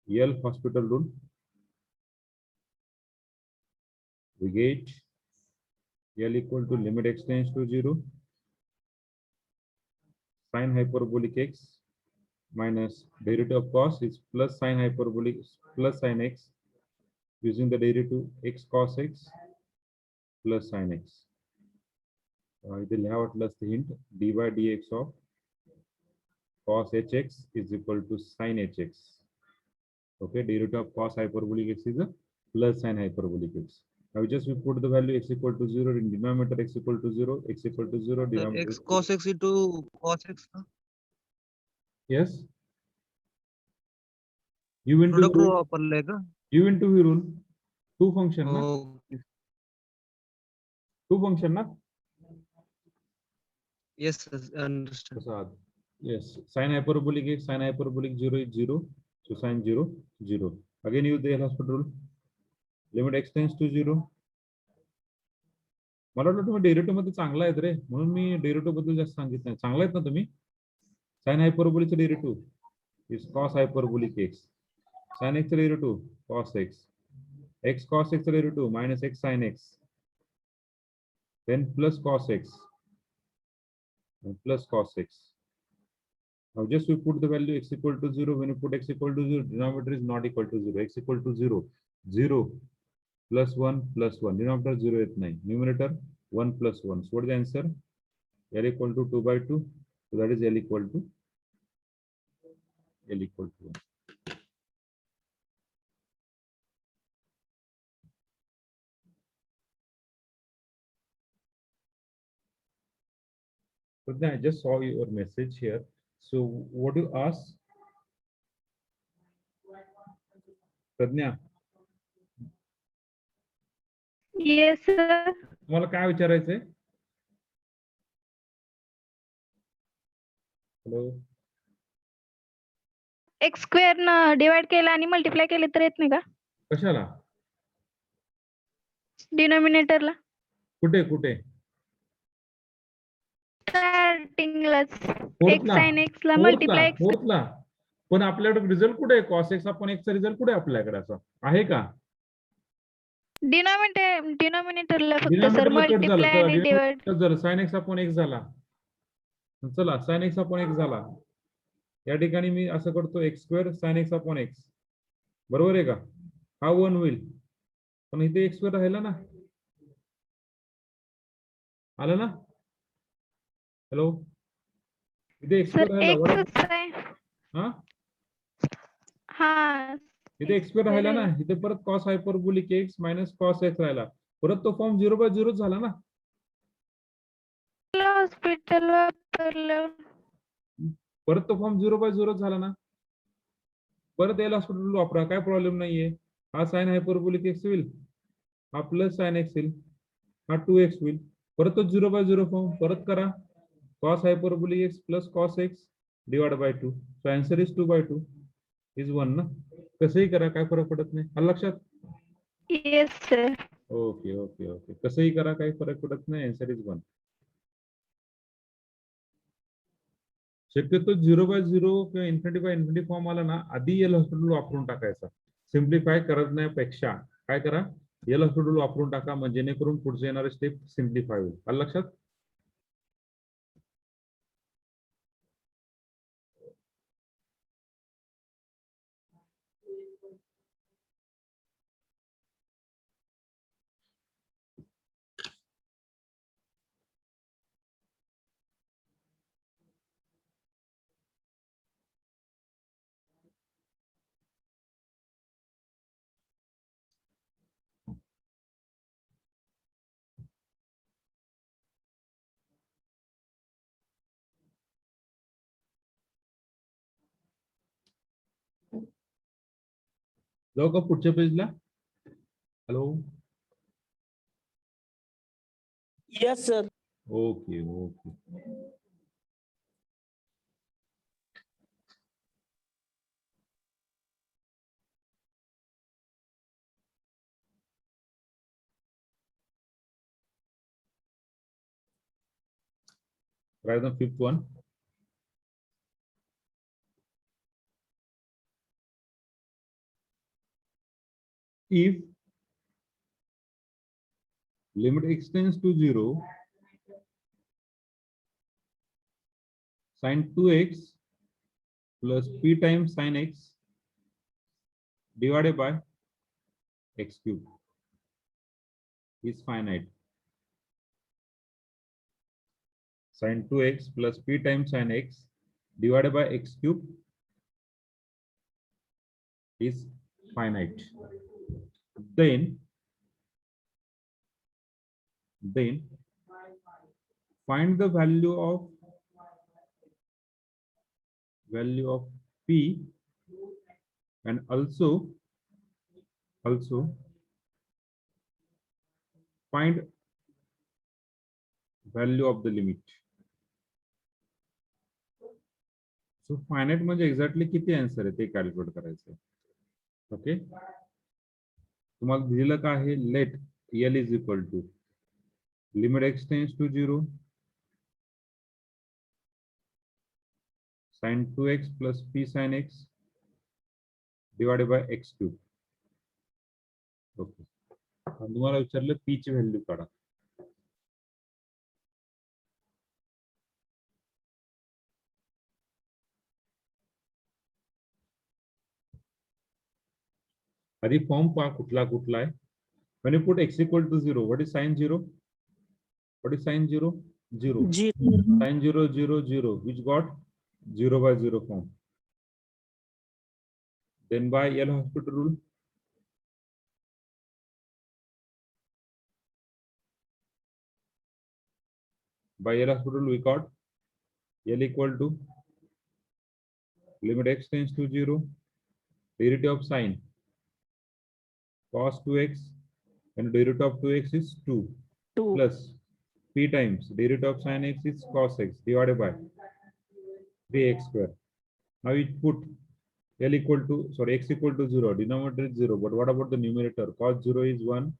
L'Hospital rule, we get L equal to limit x tends to 0, sin hyperbolic x minus derivative of cos is plus sin hyperbolic plus sin x, using the derivative x cos x plus sin x. इथे लिहा वाटलं असतं hint dy dx of cos hx is equal to sin hx. Okay, derivative of cos hyperbolic x is a plus sin hyperbolic x. Now we put the value x equal to 0 in denominator, x equal to 0, x equal to 0, Sir, denominator. x cos x into cos x. Yes. U into product rule. वापरलंय का? U into v rule. Two function na? Okay. Two function na? Yes, understand. Prasad. Yes. Sin hyperbolic x, sin hyperbolic 0 is 0. So sin 0, 0. Again use the L'Hospital rule. Limit x tends to 0. मला वाटलं तुम्ही derivative मध्ये चांगला आहेत रे, म्हणून मी derivative बद्दल जास्त सांगितलं नाही. चांगला आहेत ना तुम्ही? साइन हायपरबोलिकचं derivative is cos hyperbolic x, sine एक्सचं derivative cos x, x cos एक्सचं derivative minus x sine x, then plus cos x and plus cos x. Now just we put the value x equal to 0. When you put x equal to 0, denominator is not equal to 0. X equal to 0. 0 plus 1 plus 1. Denominator 0 at 9. Numerator 1 plus 1. So what is the answer? L equal to 2 by 2. So that is L equal to 1. So then I just saw your message here. So what do you ask? Pragya, yes sir. तुम्हाला काय विचारायचंय? Hello, x square न divide केलं आणि multiply केले तर येत नाही का कशाला? डिनोमिनेटरला? कुठे कुठे? स्टार्टिंगलाच Fourth एक्स ला? साइन एक्स ला Fourth ला? Multiply x. Fourth ला? पण आपल्याकडे रिझल्ट कुठे आहे? कॉस एक्स अपॉन एक्सचा रिझल्ट कुठे आहे आपल्याकडे? असा आहे का? डिनोमिनेटरला फक्त सर डिनॉमिनेटरला कट झालं, मल्टिप्लाय आणि डिवाइड. कट झालं, साइन एक्स अपॉन एक्स झाला. चला, साइन एक्स अपॉन एक्स झाला. या ठिकाणी मी असं करतो x square sine x upon x, बरोबर आहे का? हा 1 होईल, पण इथे एक्स स्क्वेअर राहिला ना, आलं ना? हॅलो, इथे एक्स सर स्क्वेअर राहिला, एक्स आहे. हा हा इथे एक्स स्क्वेअर राहिला ना, इथे परत cos hyperbolic x minus cos x राहिला, परत तो फॉर्म 0 बाय 0 झाला ना. हॉस्पिटल वापरलं. परत तो फॉर्म 0 बाय 0 झाला ना. परत याला हॉस्पिटल वापरा, काय प्रॉब्लेम नाहीये. हा साइन हायपरबोलिक एक्स होईल, हा प्लस साइन एक्स होईल, हा 2x होईल, परत तो 0 बाय 0 फॉर्म परत करा, cos hyperbolic x plus cos x divide by 2. So answer is 2 by 2 is 1 ना. कसंही करा, काय फरक पडत नाही. आलं लक्षात? Yes sir. Okay okay okay, कसंही करा, काही फरक पडत नाही. Answer is 1. शक्यतो 0 बाय 0 किंवा इन्फिनिटी बाय इन्फिनिटी फॉर्म आला ना, आधी एल हॉस्पिटल वापरून टाकायचा. सिम्प्लिफाय करण्यापेक्षा काय करा, एल हॉस्पिटल वापरून टाका, म्हणजे जेणेकरून पुढचे येणारे स्टेप सिम्प्लिफाय होईल. आलं लक्षात? जाऊ का पुढच्या पेजला? Hello. Yes, sir. Okay, okay. Write the fifth one. If limit extends to 0, sin 2x plus p times sin x divided by x cube is finite. Sin 2x plus p times sin x divided by x cube is finite. Then find the value of p and also find value of the limit. So finite म्हणजे exactly किती answer आहे ते calculate करायचं. Okay, तुम्हाला दिलेलं काय आहे, let L is equal to limit x tends to 0 sin 2x plus p sin x divided by x cube. Okay, तुम्हाला विचारलं p ची व्हॅल्यू काढा. आधी फॉर्म पहा कुठला आहे. when you put x equal to 0, what is sin 0? What is sin 0? 0. G. Sin 0, 0, 0, which got 0 by 0 form. Then by L'Hospital rule, by L'Hospital rule we got L equal to limit x tends to 0, derivative of sin cos 2x and derivative of 2x is 2 2. plus p times derivative of sin x is cos x divided by 3x square. Now we put L equal to, sorry, x equal to 0, denominator is 0, but what about the numerator? Cos 0 is 1,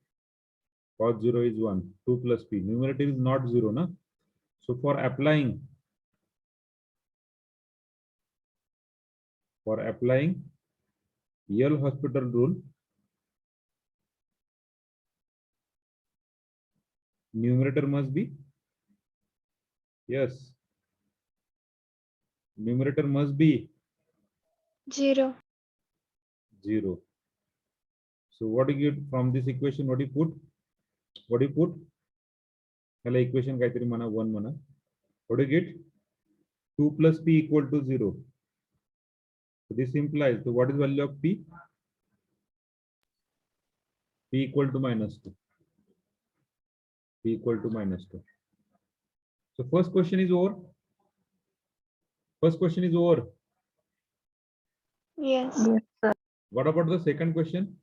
cos 0 is 1, 2 plus p. Numerator is not 0, na? So for applying L'Hospital rule, numerator must be, yes, numerator must be 0. 0. So what do you get from this equation? What do you put? Hello, equation kaitari mana 1 mana. What do you get? 2 plus p equal to 0. So this implies, so what is value of p? P equal to -2. P equal to -2. So first question is over. Yes. What about the second question?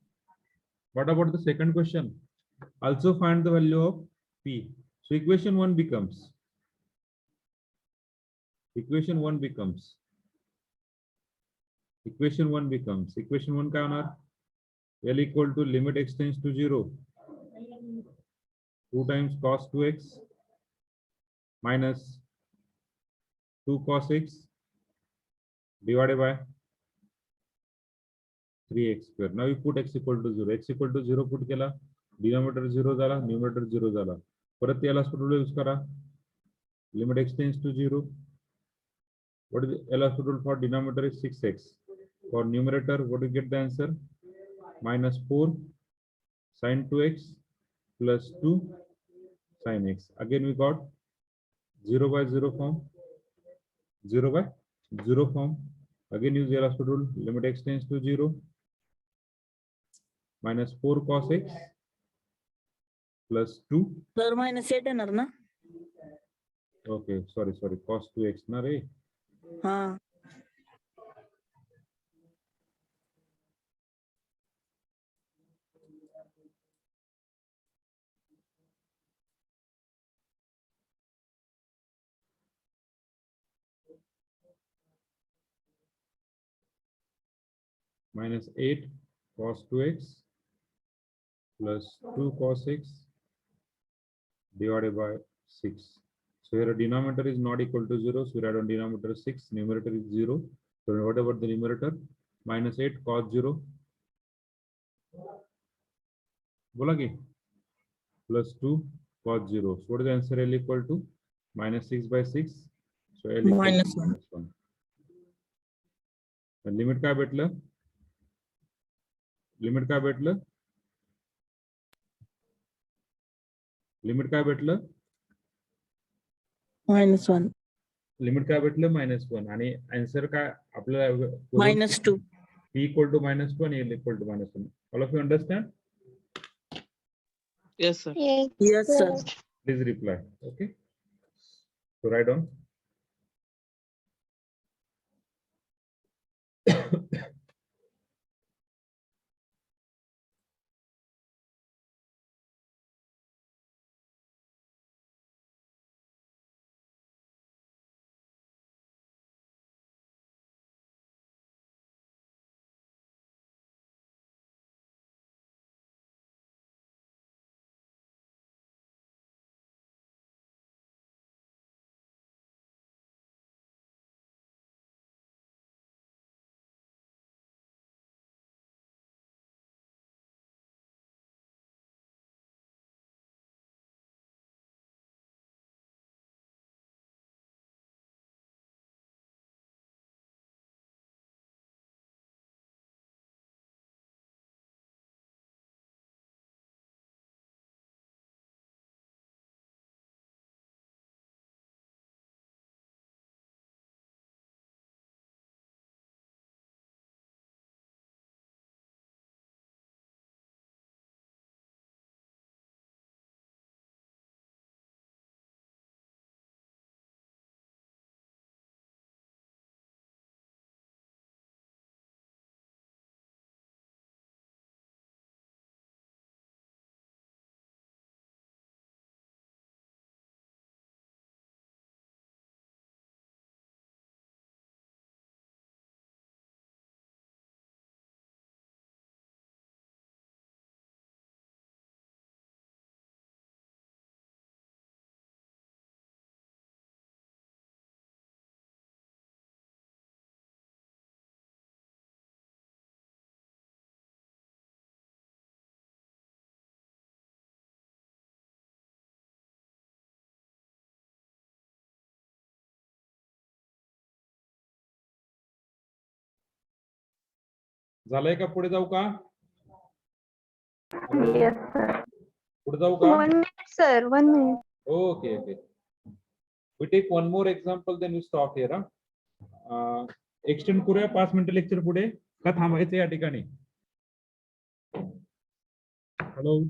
Also find the value of p. So equation 1 becomes equation 1 काय होणार? L equal to limit x tends to 0, 2 times cos 2x minus 2 cos x divided by 3x square. Now we put x equal to 0. X equal to 0 put केला, denominator 0 झाला, numerator 0 झाला. परत L'Hospital use करा. Limit x tends to 0. What is L'Hospital for denominator is 6x. For numerator, what do you get the answer? -4 sin 2x plus 2 sin x. Again we got 0 by 0 form. 0 by 0 form. Again use L'Hospital rule. Limit x tends to 0. -4 cos x plus 2. Sir, -8 येणार ना? Okay, sorry, cos 2x ना रे. हा. minus 8 cos 2x plus 2 cos x divided by 6. So here a denominator is not equal to 0. So we write on denominator 6, numerator is 0. So what about the numerator? Minus 8 cos 0. बोला कि plus 2 cos 0. So what is the answer? L equal to minus 6 by 6. So L equal Minus to one. minus 1. And limit काय भेटलं? Limit काय भेटलं? Limit काय भेटलं? -1. Limit काय भेटलं -1 आणि आन्सर काय आपल्याला -2. p equal to -1 L equal to -1. All of you understand? Yes, sir. Yes, sir. Please reply. Okay. So write down. झालंय का? पुढे जाऊ का? पुढे जाऊ का? 1 minute, sir. 1 minute. Okay, okay. We take one more example, then we stop here. Extend करूया 5 मिनिटं लेक्चर पुढे का थांबायचं या ठिकाणी? हॅलो,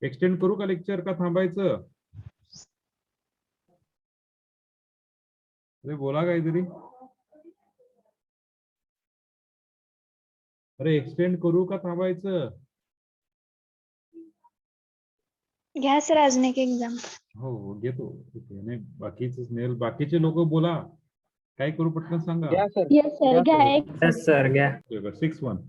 एक्सटेंड करू का लेक्चर का थांबायचं? अरे बोला काहीतरी. अरे एक्सटेंड करू का थांबायचं? घ्या सर अजून एक एक्झाम. हो घेतो. नाही बाकीचे स्नेहल बाकीचे लोक बोला. काय करू पटकन सांगा. Yes, sir. घ्या एक. येस सर घ्या. 6-1.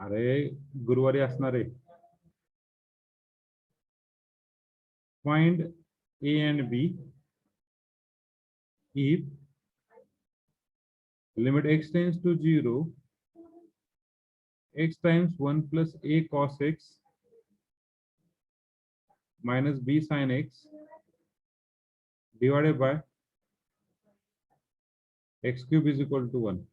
अरे गुरुवारी असणार आहे. Find A and B if limit x tends to 0, x times 1 plus a cos x minus b sin x divided by x cube is equal to 1.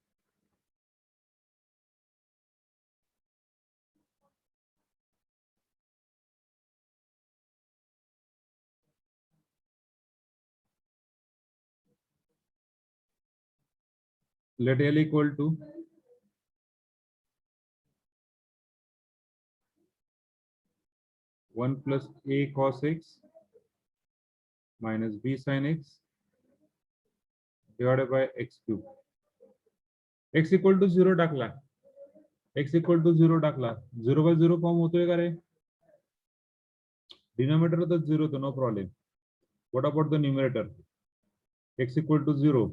Let L equal to 1 plus a cos x minus b sin x divided by x cube. X equal to 0 टाकला. X equal to 0 टाकला. 0 by 0 form होतोय का रे? Denominator तर 0 तो no problem. What about the numerator? X equal to 0,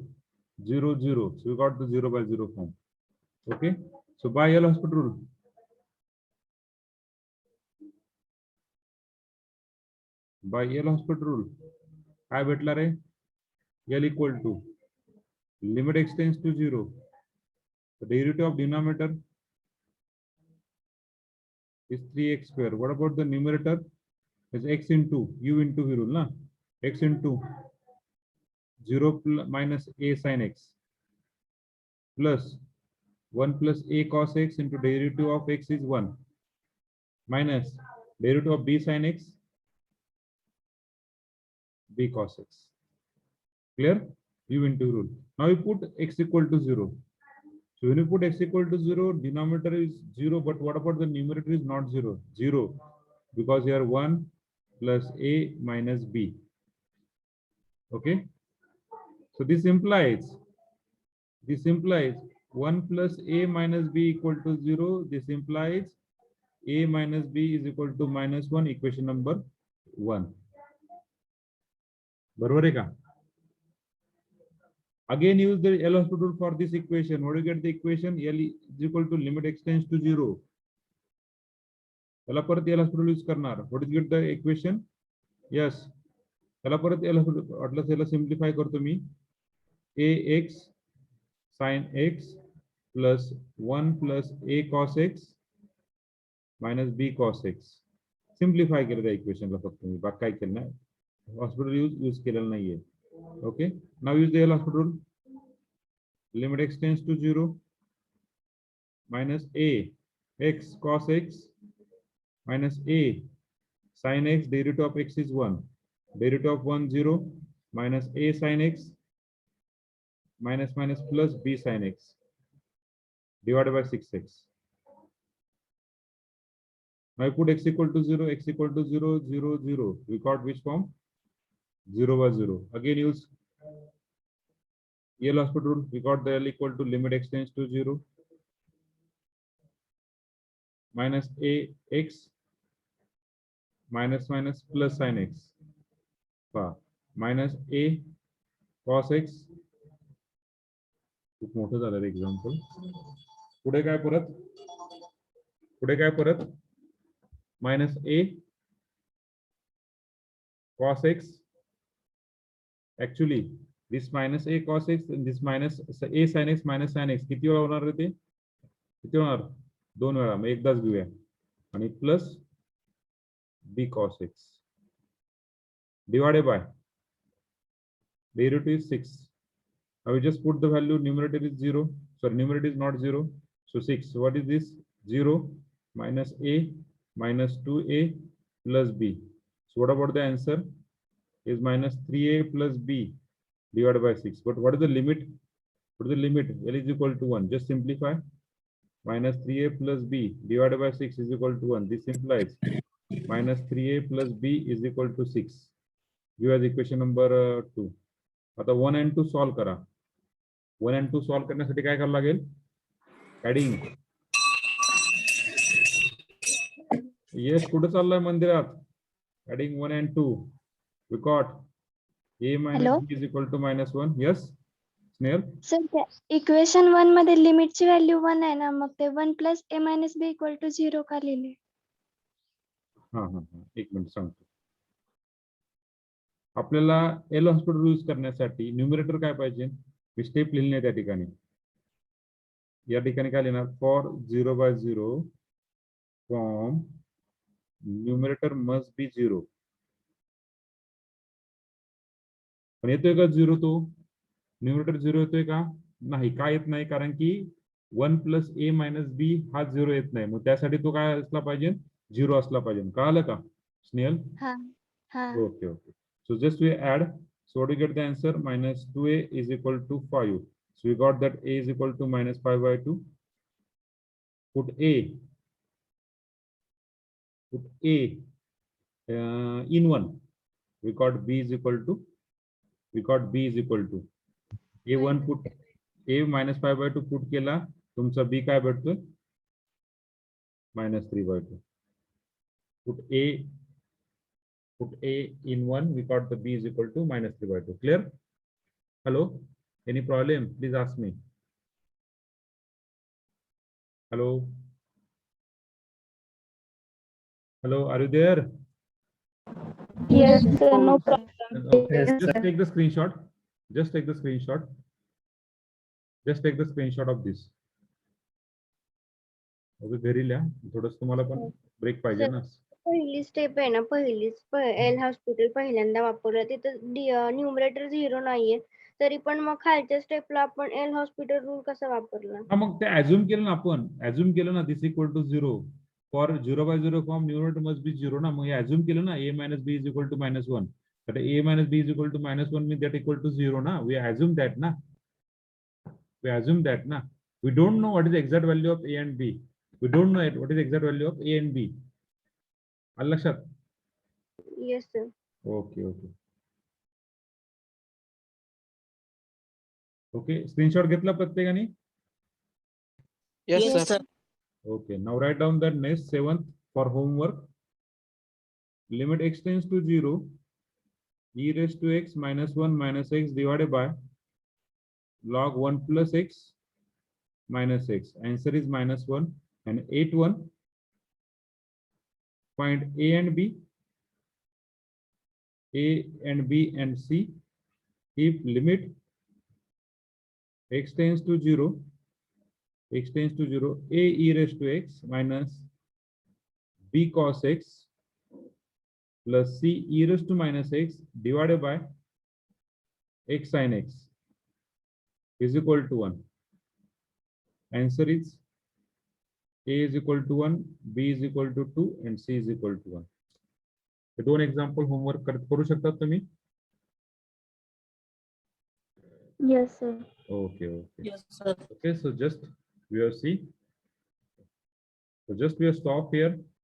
0, 0. So we got the 0 by 0 form. Okay. So by L-Hospital rule. By L-Hospital rule. काय भेटला रे? L equal to limit x tends to 0. The derivative of denominator is 3x square. What about the numerator? Is x into u into v rule, na? X into 0 minus a sin x plus 1 plus a cos x into derivative of x is 1 minus derivative of b sin x, b cos x. Clear? U into rule. Now we put x equal to 0. So when you put x equal to 0, denominator is 0, but what about the numerator is not 0? 0, because here 1 plus a minus b. Okay. So this implies 1 plus a minus b equal to 0. This implies a minus b is equal to minus 1, equation number 1. बरोबर है का? Again use the L-Hospital rule for this equation. What do you get the equation? L is equal to limit x tends to 0. त्याला परत L-Hospital use करणार. What do you get the equation? Yes. त्याला परत L-Hospital वाटलं त्याला simplify करतो मी. ax sin x plus 1 plus a cos x minus b cos x. Simplify केलं त्या equation ला फक्त मी. बाकी काय केलं नाही. Hospital use केलेलं नाहीये. Okay. Now use the L-Hospital rule. Limit x tends to 0 minus a x cos x minus a sin x, derivative of x is 1. Derivative of 1, 0 minus a sin x minus minus plus b sin x divided by 6x. Now I put x equal to 0, x equal to 0, 0, 0. We got which form? 0 by 0. Again use L-Hospital rule. We got the L equal to limit x tends to 0 minus a x minus minus plus sin x minus a cos x. खूप मोठं झालं रे example. पुढे काय परत minus a cos x. Actually this minus a cos x and this minus a sin x minus sin x किती वेळा होणार रे ते? किती होणार? 2 वेळा. मग एकदाच घेऊया. आणि plus b cos x divided by derivative is 6. Now we just put the value. Numerator is 0. Sorry, numerator is not 0. So 6. So what is this? 0 minus a minus 2a plus b. So what about the answer? Is minus 3a plus b divided by 6. But what is the limit? What is the limit? L is equal to 1. Just simplify. Minus 3a plus b divided by 6 is equal to 1. This implies minus 3a plus b is equal to 6. Give as equation number 2. आता 1 and 2 solve करा. 1 and 2 solve करण्यासाठी काय करावं लागेल? Adding. Yes, कुठे चाललाय मंदिरात? Adding 1 and 2. We got a minus Hello? b is equal to minus 1. Yes, Snail. Sir equation 1 मध्ये लिमिटची व्हॅल्यू 1 आहे ना, मग ते 1 plus a minus b equal to 0 का लिहिले? हा एक मिनिट सांगतो. आपल्याला L-Hospital यूज करण्यासाठी न्यूमरेटर काय पाहिजे? मी स्टेप लिहिली नाही त्या ठिकाणी. या ठिकाणी काय लिहिणार? For 0 by 0 form numerator must be 0. पण येतोय का 0? तो न्यूमरेटर 0 येतोय का? नाही. का येत नाही? कारण की 1 प्लस a मायनस b हा 0 येत नाही. मग त्यासाठी तो काय असला पाहिजे? 0 असला पाहिजे. कळालं का Snehal? Okay okay. So just we add. So what do you get the answer? Minus 2a is equal to 5. So we got that a is equal to minus 5 by 2. Put a in 1. We got b is equal to a1 put a minus 5 by 2 put केला. तुमचा b काय भेटतोय? minus 3 by 2. Put a put a in 1, we got the b is equal to minus 3 by 2. Clear? Hello? Any problem? Please ask me. Hello? Hello, are you there? Yes, sir. No problem. Okay, just take the screenshot. Just take the screenshot. Just take the screenshot of this. Okay, घरी लिहा. थोडंसं तुम्हाला पण break पाहिजे ना. पहिली step आहे ना, पहिलीच एल हॉस्पिटल पहिल्यांदा वापरलं, तिथं न्यूमरेटर 0 नाहीये, तरी पण मग खालच्या स्टेपला आपण एल हॉस्पिटल रूल कसा वापरला? हा, मग ते ऍझ्युम केलं ना आपण. ऍझ्युम केलं ना this equal to 0 for 0 by 0 form numerator must be 0 ना. मग हे ऍझ्युम केलं ना, a minus b is equal to -1. But a minus b is equal to -1 means that equal to 0 na. We assume that na. We assume that na. We don't know what is the exact value of a and b. We don't know what is the exact value of a and b. आलं लक्षात? Yes sir. Okay okay okay. Screenshot घेतला प्रत्येकाने? Yes, Yes, sir. sir. Okay, now write down the next 7th for homework. Limit x tends to 0, e raised to x minus 1 minus x divided by log 1 plus x minus x. Answer is -1 and 8-1. Find a and b and c if limit x tends to 0, a e raised to x minus b cos x plus c e raised to minus x divided by x sin x is equal to 1. Answer is a is equal to 1, b is equal to 2 and c is equal to 1. हे दोन example homework करू शकतात तुम्ही? Yes, sir. Okay, okay. Yes, sir. Okay, so just we have see. So just we have stop here.